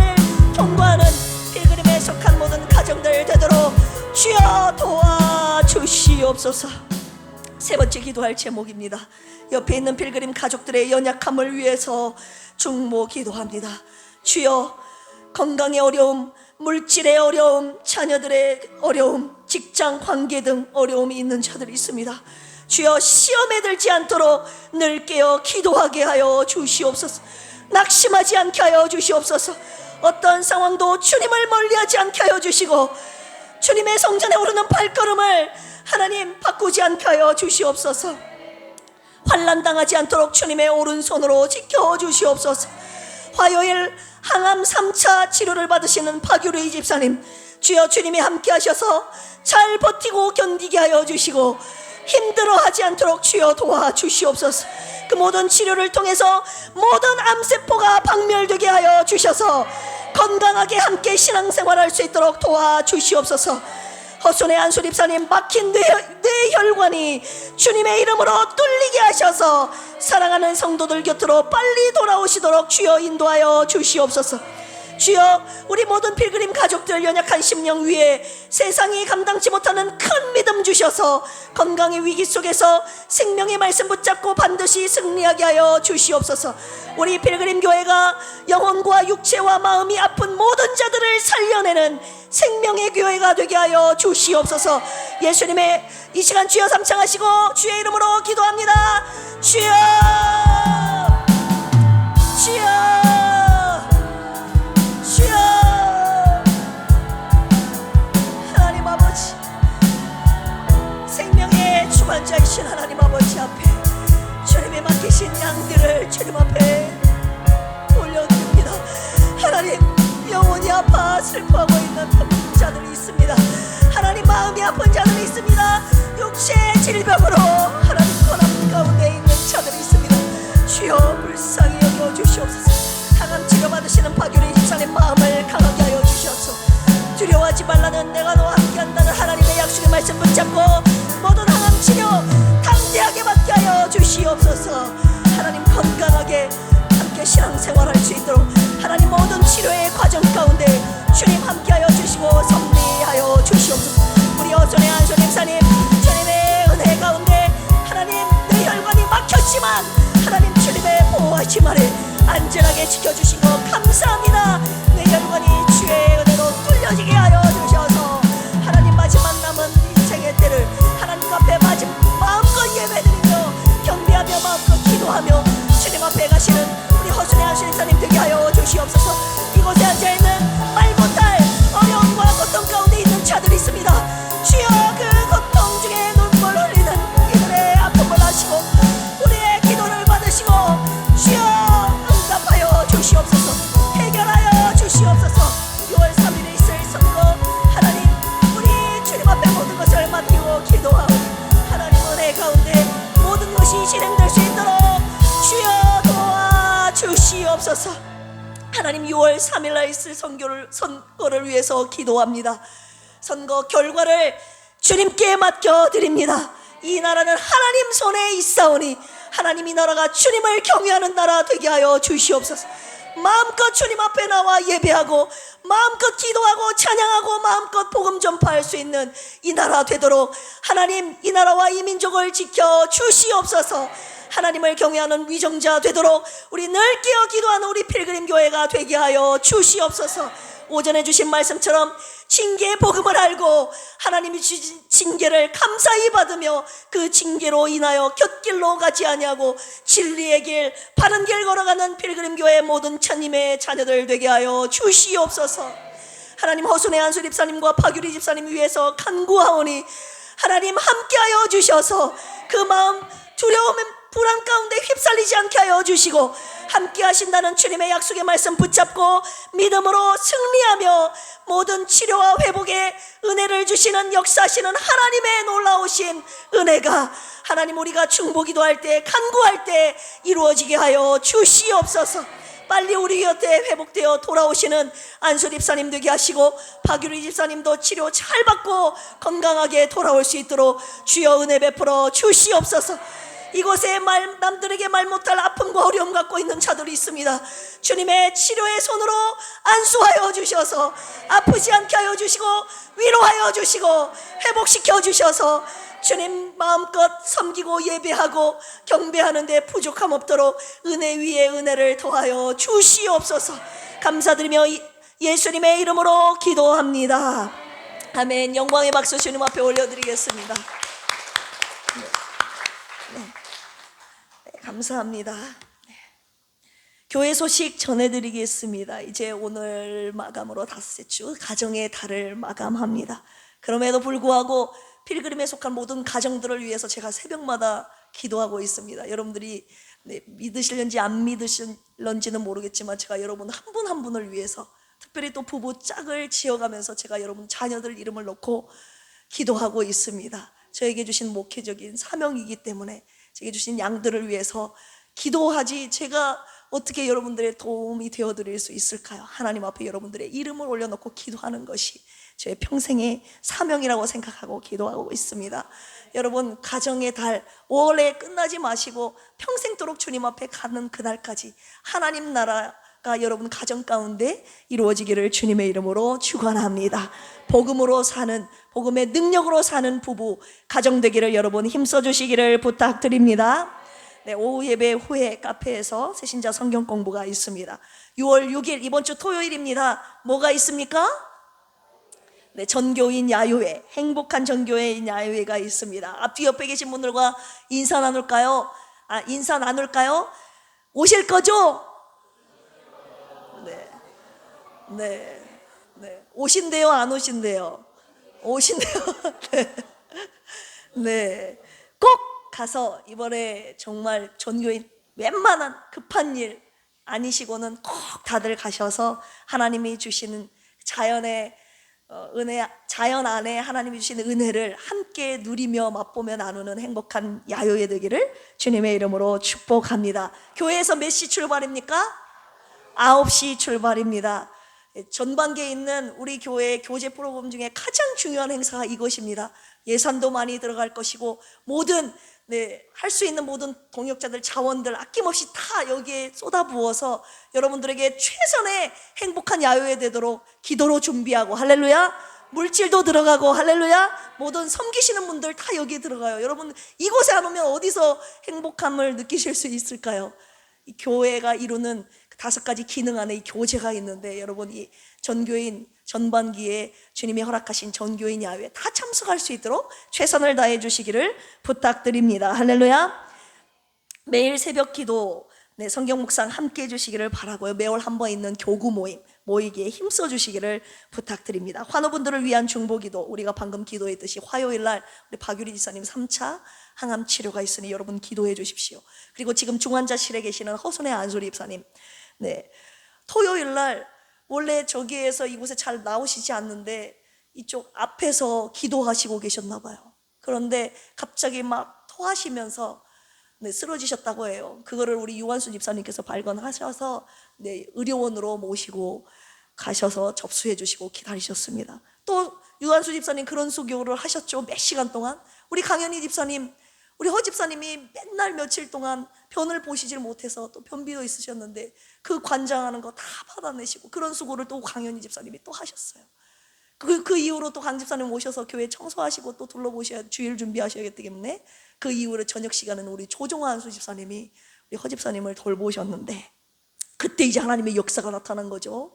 S1: 통과하는 필그림에 속한 모든 가정들 되도록 주여 도와주시옵소서. 세 번째 기도할 제목입니다. 옆에 있는 필그림 가족들의 연약함을 위해서 중보 기도합니다. 주여 건강의 어려움, 물질의 어려움, 자녀들의 어려움, 직장 관계 등 어려움이 있는 자들이 있습니다. 주여 시험에 들지 않도록 늘 깨어 기도하게 하여 주시옵소서. 낙심하지 않게 하여 주시옵소서. 어떤 상황도 주님을 멀리하지 않게 하여 주시고 주님의 성전에 오르는 발걸음을 하나님 바꾸지 않게 하여 주시옵소서. 환난당하지 않도록 주님의 오른손으로 지켜주시옵소서. 화요일 항암 3차 치료를 받으시는 박유리 집사님, 주여 주님이 함께 하셔서 잘 버티고 견디게 하여 주시고 힘들어하지 않도록 주여 도와주시옵소서. 그 모든 치료를 통해서 모든 암세포가 박멸되게 하여 주셔서 건강하게 함께 신앙생활할 수 있도록 도와주시옵소서. 허순의 안수 집사님 막힌 뇌혈관이 주님의 이름으로 뚫리게 하셔서 사랑하는 성도들 곁으로 빨리 돌아오시도록 주여 인도하여 주시옵소서. 주여 우리 모든 필그림 가족들 연약한 심령 위에 세상이 감당치 못하는 큰 믿음 주셔서 건강의 위기 속에서 생명의 말씀 붙잡고 반드시 승리하게 하여 주시옵소서. 우리 필그림 교회가 영혼과 육체와 마음이 아픈 모든 자들을 살려내는 생명의 교회가 되게 하여 주시옵소서. 예수님의 이 시간 주여 삼창하시고 주의 이름으로 기도합니다. 주여 주여 주여. 하나님 아버지, 생명의 주관자이신 하나님 아버지 앞에 주님이 맡기신 양들을 주님 앞에 올려드립니다. 하나님 영혼이 아파 슬퍼하고 있는 자들이 있습니다. 하나님 마음이 아픈 자들이 있습니다. 육체의 질병으로 하나님 고난 가운데 있는 자들이 있습니다. 주여 불쌍히 여겨주시옵소서. 항암 치료 받으시는 박유리 집사님 마음을 강하게 하여 주시옵소서. 두려워하지 말라는 내가 너와 함께한다는 하나님의 약속의 말씀 붙잡고 모든 항암 치료 담대하게 받게 하여 주시옵소서. 하나님 건강하게 함께 신앙생활할 수 있도록 하나님 모든 치료의 과정 가운데 주님 함께 하여 주시고 섭리하여 주시옵소서. 우리 어전의 안수 집사님 주님의 은혜 가운데 하나님 뇌혈관이 막혔지만 하나님 주님의 보호하심 아래 안전하게 지켜주신 것 감사합니다. 뇌혈관이 주의 은혜로 뚫려지게 하여 주셔서 하나님 마지막 남은 인생의 때를 하나님 앞에 마음껏 예배드리며 경배하며 마음껏 기도하며 주님 앞에 가시는 우리 허순의 안수님사님 되게 하여 주시옵소서. 이곳에 앉아있는 말 못할 어려움과 고통 가운데 있는 자들이 있습니다. 주여 그 고통 중에 눈물 흘리는 이들의 아픔을 아시고 우리의 기도를 받으시고 주여 응답하여 주시옵소서. 해결하여 주시옵소서. 6월 3일에 있을 선거 하나님 우리 주님 앞에 모든 것을 맡기고 기도하오니 하나님 은혜 가운데 모든 것이 실행될 수 있도록 주여 도와주시옵소서. 하나님 6월 3일날 있을 선거를 위해서 기도합니다. 선거 결과를 주님께 맡겨드립니다. 이 나라는 하나님 손에 있사오니 하나님 이 나라가 주님을 경외하는 나라 되게 하여 주시옵소서. 마음껏 주님 앞에 나와 예배하고 마음껏 기도하고 찬양하고 마음껏 복음 전파할 수 있는 이 나라 되도록 하나님 이 나라와 이 민족을 지켜 주시옵소서. 하나님을 경외하는 위정자 되도록 우리 늘 깨어 기도하는 우리 필그림 교회가 되게 하여 주시옵소서. 오전에 주신 말씀처럼 징계의 복음을 알고 하나님이 주신 징계를 감사히 받으며 그 징계로 인하여 곁길로 가지 아니하고 진리의 길 바른 길 걸어가는 필그림교회 모든 천님의 자녀들 되게 하여 주시옵소서. 하나님, 허순의 안수 집사님과 파규리 집사님 위해서 간구하오니 하나님 함께하여 주셔서 그 마음 두려움 불안 가운데 휩쓸리지 않게 하여 주시고 함께 하신다는 주님의 약속의 말씀 붙잡고 믿음으로 승리하며 모든 치료와 회복의 은혜를 주시는 역사하시는 하나님의 놀라우신 은혜가 하나님 우리가 중보기도 할 때 간구할 때 이루어지게 하여 주시옵소서. 빨리 우리 곁에 회복되어 돌아오시는 안수 집사님 되게 하시고 박유리 집사님도 치료 잘 받고 건강하게 돌아올 수 있도록 주여 은혜 베풀어 주시옵소서. 이곳에 남들에게 말 못할 아픔과 어려움 갖고 있는 자들이 있습니다. 주님의 치료의 손으로 안수하여 주셔서 아프지 않게 하여 주시고 위로하여 주시고 회복시켜 주셔서 주님 마음껏 섬기고 예배하고 경배하는 데 부족함 없도록 은혜 위에 은혜를 더하여 주시옵소서. 감사드리며 예수님의 이름으로 기도합니다. 아멘. 영광의 박수 주님 앞에 올려드리겠습니다. 감사합니다. 교회 소식 전해드리겠습니다. 이제 오늘 마감으로 닷새 주 가정의 달을 마감합니다. 그럼에도 불구하고 필그림에 속한 모든 가정들을 위해서 제가 새벽마다 기도하고 있습니다. 여러분들이 믿으실런지 안 믿으실런지는 모르겠지만 제가 여러분 한 분 한 분을 위해서 특별히 또 부부 짝을 지어가면서 제가 여러분 자녀들 이름을 놓고 기도하고 있습니다. 저에게 주신 목회적인 사명이기 때문에 제게 주신 양들을 위해서 기도하지 제가 어떻게 여러분들의 도움이 되어드릴 수 있을까요? 하나님 앞에 여러분들의 이름을 올려놓고 기도하는 것이 제 평생의 사명이라고 생각하고 기도하고 있습니다. 여러분 가정의 달 5월에 끝나지 마시고 평생도록 주님 앞에 가는 그날까지 하나님 나라가 여러분 가정 가운데 이루어지기를 주님의 이름으로 축원합니다. 복음으로 사는 복음의 능력으로 사는 부부 가정 되기를 여러분 힘써 주시기를 부탁드립니다. 오후 예배 후에 카페에서 새신자 성경 공부가 있습니다. 6월 6일 이번 주 토요일입니다. 뭐가 있습니까? 전교인 야유회, 행복한 전교인 야유회가 있습니다. 앞뒤 옆에 계신 분들과 인사 나눌까요? 인사 나눌까요? 오실 거죠? 네. 오신대요, 안 오신대요? 오신대요. 네. 꼭 가서 이번에 정말 전교인 웬만한 급한 일 아니시고는 꼭 다들 가셔서 하나님이 주시는 자연의 은혜, 자연 안에 하나님이 주시는 은혜를 함께 누리며 맛보며 나누는 행복한 야유회 되기를 주님의 이름으로 축복합니다. 교회에서 몇 시 출발입니까? 9시 출발입니다. 전반기에 있는 우리 교회의 교제 프로그램 중에 가장 중요한 행사가 이것입니다. 예산도 많이 들어갈 것이고 모든 할 수 있는 모든 동역자들 자원들 아낌없이 다 여기에 쏟아부어서 여러분들에게 최선의 행복한 야유회 되도록 기도로 준비하고 할렐루야. 물질도 들어가고 할렐루야. 모든 섬기시는 분들 다 여기에 들어가요. 여러분 이곳에 안 오면 어디서 행복함을 느끼실 수 있을까요? 이 교회가 이루는 5가지 기능 안에 이 교제가 있는데 여러분 이 전교인 전반기에 주님이 허락하신 전교인 야외 다 참석할 수 있도록 최선을 다해 주시기를 부탁드립니다. 할렐루야. 매일 새벽 기도 성경 묵상 함께 해주시기를 바라고요. 매월 한 번 있는 교구 모이기에 힘써 주시기를 부탁드립니다. 환우분들을 위한 중보기도 우리가 방금 기도했듯이 화요일날 우리 박유리 지사님 3차 항암 치료가 있으니 여러분 기도해 주십시오. 그리고 지금 중환자실에 계시는 허순의 안소리 입사님 토요일날 원래 저기에서 이곳에 잘 나오시지 않는데 이쪽 앞에서 기도하시고 계셨나 봐요. 그런데 갑자기 막 토하시면서 쓰러지셨다고 해요. 그거를 우리 유한수 집사님께서 발견하셔서 의료원으로 모시고 가셔서 접수해 주시고 기다리셨습니다. 또 유한수 집사님 그런 수교를 하셨죠. 몇 시간 동안. 우리 강현희 집사님, 우리 허 집사님이 맨날 며칠 동안 변을 보시질 못해서 또 변비도 있으셨는데 그 관장하는 거 다 받아내시고 그런 수고를 또 강현희 집사님이 또 하셨어요. 그 이후로 또 강 집사님 오셔서 교회 청소하시고 또 둘러보셔야 주일 준비하셔야겠기 때문에 그 이후로 저녁 시간은 우리 조종환 수 집사님이 우리 허 집사님을 돌보셨는데 그때 이제 하나님의 역사가 나타난 거죠.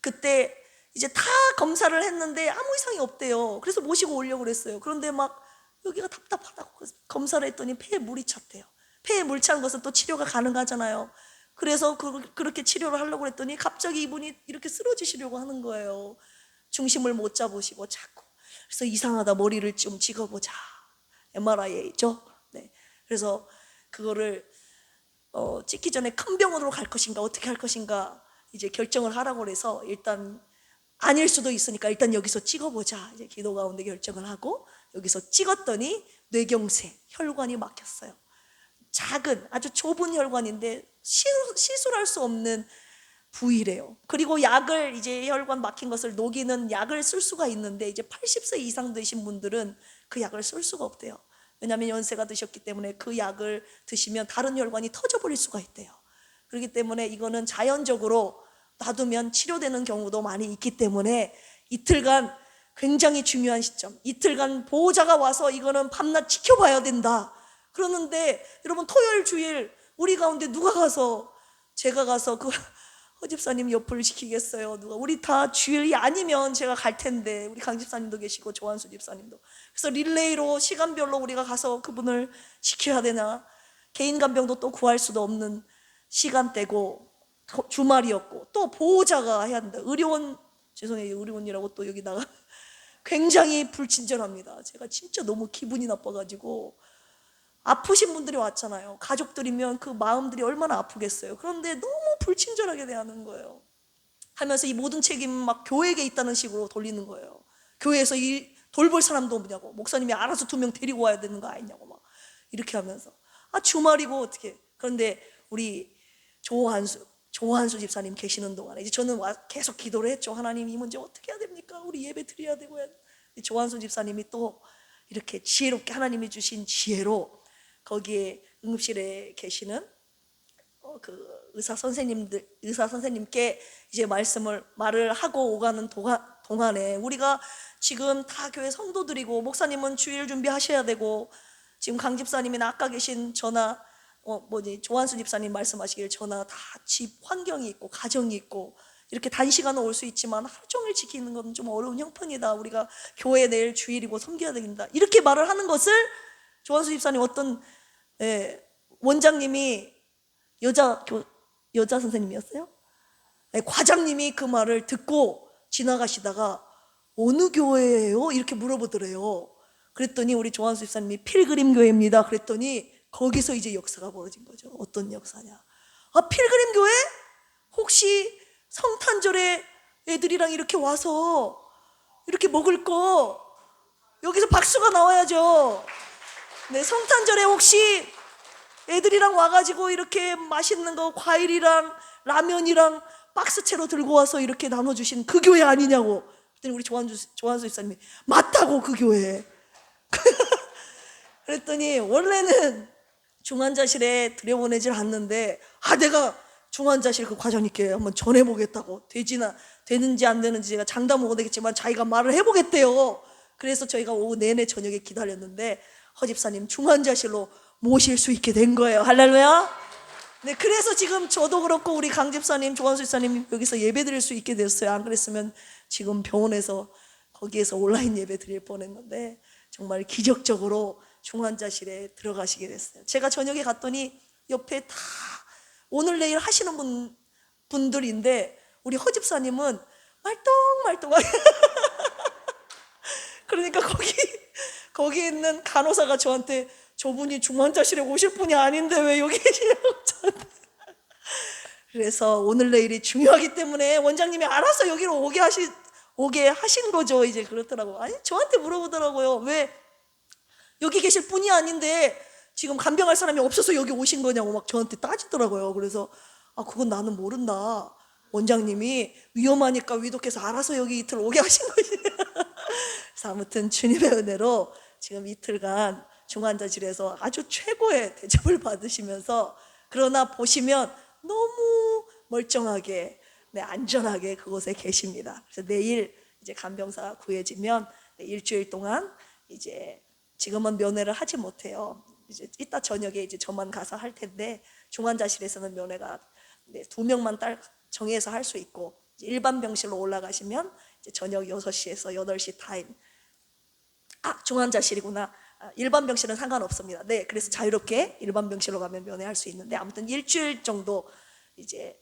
S1: 그때 이제 다 검사를 했는데 아무 이상이 없대요. 그래서 모시고 오려고 그랬어요. 그런데 막 여기가 답답하다고 검사를 했더니 폐에 물이 찼대요. 폐에 물 찬 것은 또 치료가 가능하잖아요. 그래서 그렇게 치료를 하려고 했더니 갑자기 이분이 이렇게 쓰러지시려고 하는 거예요. 중심을 못 잡으시고 자꾸. 그래서 이상하다, 머리를 좀 찍어보자. MRI죠. 네. 그래서 그거를 찍기 전에 큰 병원으로 갈 것인가 어떻게 할 것인가 이제 결정을 하라고 그래서 일단 아닐 수도 있으니까 일단 여기서 찍어보자. 이제 기도 가운데 결정을 하고 여기서 찍었더니 뇌경색, 혈관이 막혔어요. 작은 아주 좁은 혈관인데 시술할 수 없는 부위래요. 그리고 약을 이제 혈관 막힌 것을 녹이는 약을 쓸 수가 있는데 이제 80세 이상 되신 분들은 그 약을 쓸 수가 없대요. 왜냐하면 연세가 드셨기 때문에 그 약을 드시면 다른 혈관이 터져버릴 수가 있대요. 그렇기 때문에 이거는 자연적으로 놔두면 치료되는 경우도 많이 있기 때문에 이틀간 굉장히 중요한 시점, 이틀간 보호자가 와서 이거는 밤낮 지켜봐야 된다 그러는데 여러분 토요일 주일 우리 가운데 누가 가서 제가 가서 그 허집사님 옆을 지키겠어요? 누가? 우리 다 주일이 아니면 제가 갈 텐데 우리 강 집사님도 계시고 조한수 집사님도. 그래서 릴레이로 시간별로 우리가 가서 그분을 지켜야 되나? 개인 간병도 또 구할 수도 없는 시간대고 주말이었고 또 보호자가 해야 된다. 의료원, 죄송해요, 의료원이라고 또 여기다가 굉장히 불친절합니다. 제가 진짜 너무 기분이 나빠가지고 아프신 분들이 왔잖아요. 가족들이면 그 마음들이 얼마나 아프겠어요. 그런데 너무 불친절하게 대하는 거예요. 하면서 이 모든 책임 막 교회에게 있다는 식으로 돌리는 거예요. 교회에서 이 돌볼 사람도 없냐고, 목사님이 알아서 2명 데리고 와야 되는 거 아니냐고 막 이렇게 하면서 주말이고 어떻게. 그런데 우리 조한수 집사님 계시는 동안에 이제 저는 계속 기도를 했죠. 하나님 이 문제 어떻게 해야 됩니까? 우리 예배 드려야 되고. 조한수 집사님이 또 이렇게 지혜롭게 하나님이 주신 지혜로 거기에 응급실에 계시는 그 의사 선생님께 이제 말을 하고 오가는 동안에 우리가 지금 다 교회 성도들이고 목사님은 주일 준비하셔야 되고 지금 강 집사님이나 아까 계신 저나 조한수 집사님 말씀하시길 저나 다 집 환경이 있고 가정이 있고 이렇게 단시간은 올 수 있지만 하루 종일 지키는 건 좀 어려운 형편이다. 우리가 교회 내일 주일이고 섬겨야 된다. 이렇게 말을 하는 것을 조한수 집사님 어떤 원장님이 여자 선생님이었어요? 과장님이 그 말을 듣고 지나가시다가 어느 교회예요? 이렇게 물어보더래요. 그랬더니 우리 조한수 집사님이 필그림 교회입니다. 그랬더니 거기서 이제 역사가 벌어진 거죠. 어떤 역사냐? 필그림 교회? 혹시 성탄절에 애들이랑 이렇게 와서 이렇게 먹을 거 여기서 박수가 나와야죠. 네, 성탄절에 혹시 애들이랑 와가지고 이렇게 맛있는 거 과일이랑 라면이랑 박스채로 들고 와서 이렇게 나눠주신 그 교회 아니냐고. 그랬더니 우리 조한수 집사님이 맞다고 그 교회. 그랬더니 원래는 중환자실에 들여보내질 않는데 내가 중환자실 그 과장님께 한번 전해보겠다고. 되는지 안 되는지 제가 장담은 못하겠지만 자기가 말을 해보겠대요. 그래서 저희가 오후 내내 저녁에 기다렸는데 허집사님 중환자실로 모실 수 있게 된 거예요. 할렐루야. 네, 그래서 지금 저도 그렇고 우리 강 집사님, 조한수 집사님 여기서 예배 드릴 수 있게 됐어요. 안 그랬으면 지금 병원에서 거기에서 온라인 예배 드릴 뻔했는데 정말 기적적으로 중환자실에 들어가시게 됐어요. 제가 저녁에 갔더니 옆에 다 오늘 내일 하시는 분들인데 우리 허집사님은 말똥말똥하게 그러니까 거기 있는 간호사가 저한테 저분이 중환자실에 오실 분이 아닌데 왜 여기 계시냐고 저한테. 그래서 오늘 내일이 중요하기 때문에 원장님이 알아서 여기로 오게 하신 거죠. 이제 그렇더라고요. 아니 저한테 물어보더라고요. 왜 여기 계실 분이 아닌데 지금 간병할 사람이 없어서 여기 오신 거냐고 막 저한테 따지더라고요. 그래서 그건 나는 모른다. 원장님이 위험하니까 위독해서 알아서 여기 이틀 오게 하신 거지. 그래서 아무튼 주님의 은혜로 지금 이틀간 중환자실에서 아주 최고의 대접을 받으시면서 그러나 보시면 너무 멀쩡하게 안전하게 그곳에 계십니다. 그래서 내일 이제 간병사 구해지면 일주일 동안 이제 지금은 면회를 하지 못해요. 이제 이따 저녁에 이제 저만 가서 할 텐데 중환자실에서는 면회가 2명만 정해서 할 수 있고 일반 병실로 올라가시면 이제 저녁 6시에서 8시 타임. 중환자실이구나. 일반 병실은 상관없습니다. 네, 그래서 자유롭게 일반 병실로 가면 면회할 수 있는데, 아무튼 일주일 정도 이제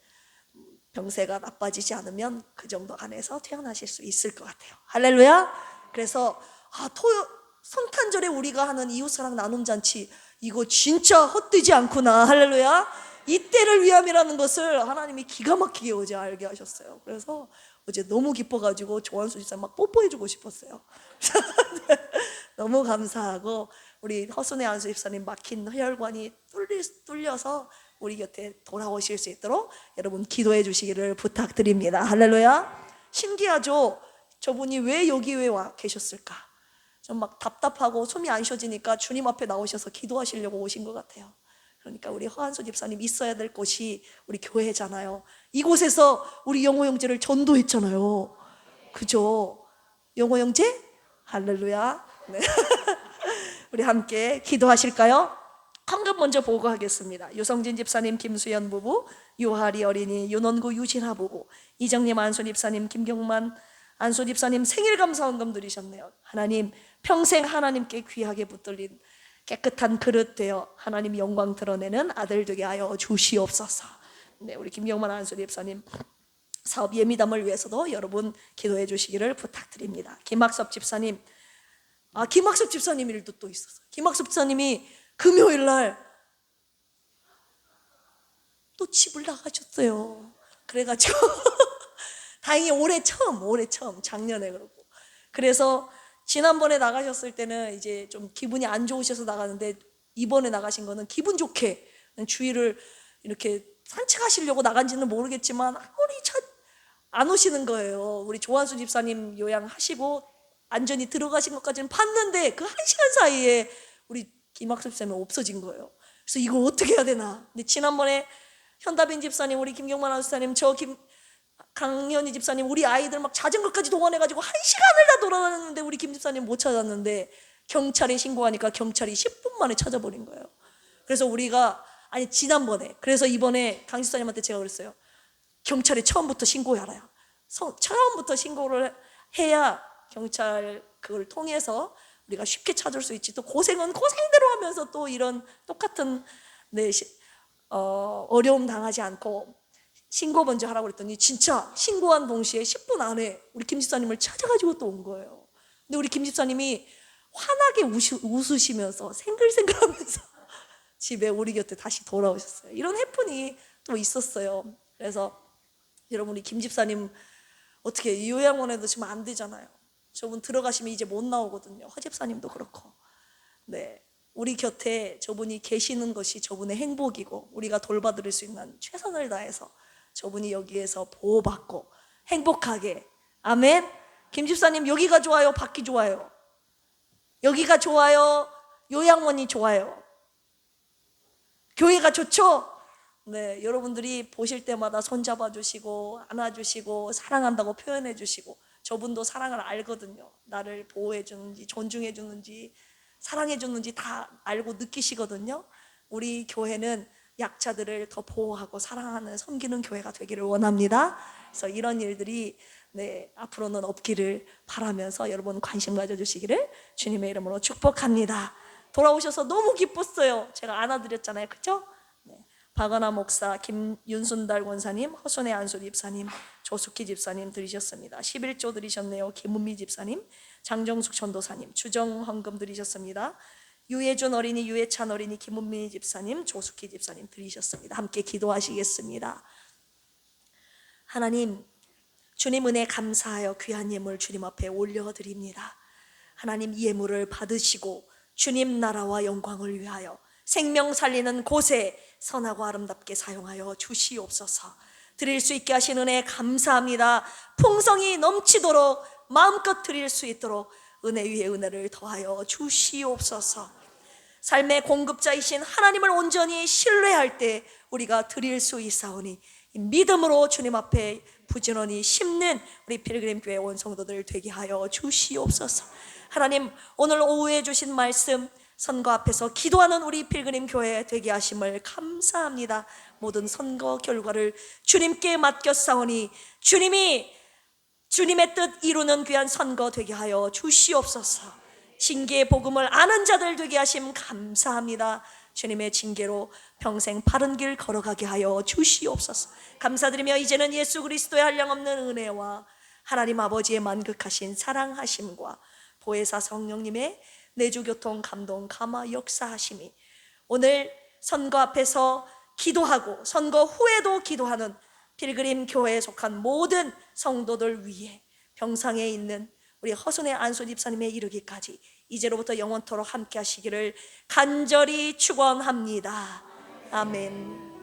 S1: 병세가 나빠지지 않으면 그 정도 안에서 퇴원하실 수 있을 것 같아요. 할렐루야. 그래서 성탄절에 우리가 하는 이웃사랑 나눔잔치, 이거 진짜 헛되지 않구나. 할렐루야. 이때를 위함이라는 것을 하나님이 기가 막히게 어제 알게 하셨어요. 그래서 어제 너무 기뻐가지고 조한수 집사님 막 뽀뽀해주고 싶었어요. 너무 감사하고, 우리 허순의 안수 집사님 막힌 혈관이 뚫려서 우리 곁에 돌아오실 수 있도록 여러분 기도해 주시기를 부탁드립니다. 할렐루야. 신기하죠? 저분이 왜 여기 와 계셨을까? 좀 막 답답하고 숨이 안 쉬어지니까 주님 앞에 나오셔서 기도하시려고 오신 것 같아요. 그러니까 우리 허한수 집사님 있어야 될 곳이 우리 교회잖아요. 이곳에서 우리 영호 형제를 전도했잖아요. 그죠? 영호 형제? 할렐루야. 네. 우리 함께 기도하실까요? 헌금 먼저 보고하겠습니다. 유성진 집사님, 김수연 부부, 유하리 어린이, 윤원구 유진아 부부, 이정님 안수 집사님, 김경만 안수 집사님 생일 감사 헌금 드리셨네요. 하나님, 평생 하나님께 귀하게 붙들린 깨끗한 그릇 되어 하나님 영광 드러내는 아들 되게 하여 주시옵소서. 네, 우리 김경만 안수 집사님 사업 예미담을 위해서도 여러분 기도해 주시기를 부탁드립니다. 김학섭 집사님, 김학섭 집사님 일도 또 있었어요. 김학섭 집사님이 금요일 날 또 집을 나가셨어요. 그래가지고 다행히 올해 처음 작년에 그러고, 그래서 지난번에 나가셨을 때는 이제 좀 기분이 안 좋으셔서 나가는데, 이번에 나가신 거는 기분 좋게 주일을 이렇게 산책하시려고 나간지는 모르겠지만 아무리 안 오시는 거예요. 우리 조한수 집사님 요양하시고 안전히 들어가신 것까지는 봤는데 그 1시간 사이에 우리 김학섭 집사님이 없어진 거예요. 그래서 이걸 어떻게 해야 되나. 근데 지난번에 현다빈 집사님, 우리 김경만 아우스사님, 강현희 집사님, 우리 아이들 막 자전거까지 동원해가지고 1시간을 다 돌아다녔는데 우리 김 집사님 못 찾았는데, 경찰에 신고하니까 경찰이 10분 만에 찾아버린 거예요. 그래서 지난번에, 그래서 이번에 강 집사님한테 제가 그랬어요. 경찰에 처음부터 신고하라요. 처음부터 신고를 해야 경찰 그걸 통해서 우리가 쉽게 찾을 수 있지. 또 고생은 고생대로 하면서 또 이런 똑같은 어려움 당하지 않고 신고 먼저 하라고 그랬더니 진짜 신고한 동시에 10분 안에 우리 김 집사님을 찾아가지고 또 온 거예요. 근데 우리 김 집사님이 환하게 웃으시면서 생글생글하면서 집에 우리 곁에 다시 돌아오셨어요. 이런 해프닝이 또 있었어요. 그래서 여러분, 우리 김 집사님 어떻게 요양원에 넣으시면 안 되잖아요. 저분 들어가시면 이제 못 나오거든요. 허 집사님도 그렇고. 네, 우리 곁에 저분이 계시는 것이 저분의 행복이고, 우리가 돌봐드릴 수 있는 최선을 다해서 저분이 여기에서 보호받고 행복하게. 아멘. 김 집사님, 여기가 좋아요, 밖이 좋아요? 여기가 좋아요, 요양원이 좋아요? 교회가 좋죠? 네, 여러분들이 보실 때마다 손잡아 주시고 안아주시고 사랑한다고 표현해 주시고, 저분도 사랑을 알거든요. 나를 보호해 주는지 존중해 주는지 사랑해 주는지 다 알고 느끼시거든요. 우리 교회는 약자들을 더 보호하고 사랑하는, 섬기는 교회가 되기를 원합니다. 그래서 이런 일들이 앞으로는 없기를 바라면서 여러분 관심 가져주시기를 주님의 이름으로 축복합니다. 돌아오셔서 너무 기뻤어요. 제가 안아드렸잖아요, 그렇죠? 박은하 목사, 김윤순달 권사님, 허순의 안수 집사님, 조숙희 집사님 드리셨습니다. 11조 드리셨네요. 김은미 집사님, 장정숙 전도사님, 주정 헌금 드리셨습니다. 유혜준 어린이, 유혜찬 어린이, 김은미 집사님, 조숙희 집사님 드리셨습니다. 함께 기도하시겠습니다. 하나님, 주님 은혜 감사하여 귀한 예물 주님 앞에 올려드립니다. 하나님, 이 예물을 받으시고 주님 나라와 영광을 위하여 생명 살리는 곳에 선하고 아름답게 사용하여 주시옵소서. 드릴 수 있게 하신 은혜 감사합니다. 풍성이 넘치도록 마음껏 드릴 수 있도록 은혜 위에 은혜를 더하여 주시옵소서. 삶의 공급자이신 하나님을 온전히 신뢰할 때 우리가 드릴 수 있사오니 믿음으로 주님 앞에 부지런히 심는 우리 필그림 교회 원성도들 되게 하여 주시옵소서. 하나님, 오늘 오후에 주신 말씀 선거 앞에서 기도하는 우리 필그림 교회 되게 하심을 감사합니다. 모든 선거 결과를 주님께 맡겼사오니 주님이 주님의 뜻 이루는 귀한 선거 되게 하여 주시옵소서. 징계의 복음을 아는 자들 되게 하심 감사합니다. 주님의 징계로 평생 바른 길 걸어가게 하여 주시옵소서. 감사드리며 이제는 예수 그리스도의 한량없는 은혜와 하나님 아버지의 만극하신 사랑하심과 보혜사 성령님의 내주교통 감동 감화 역사하심이 오늘 선거 앞에서 기도하고 선거 후에도 기도하는 필그림 교회에 속한 모든 성도들 위해 병상에 있는 우리 허순의 안수 집사님에 이르기까지 이제로부터 영원토록 함께 하시기를 간절히 축원합니다. 아멘.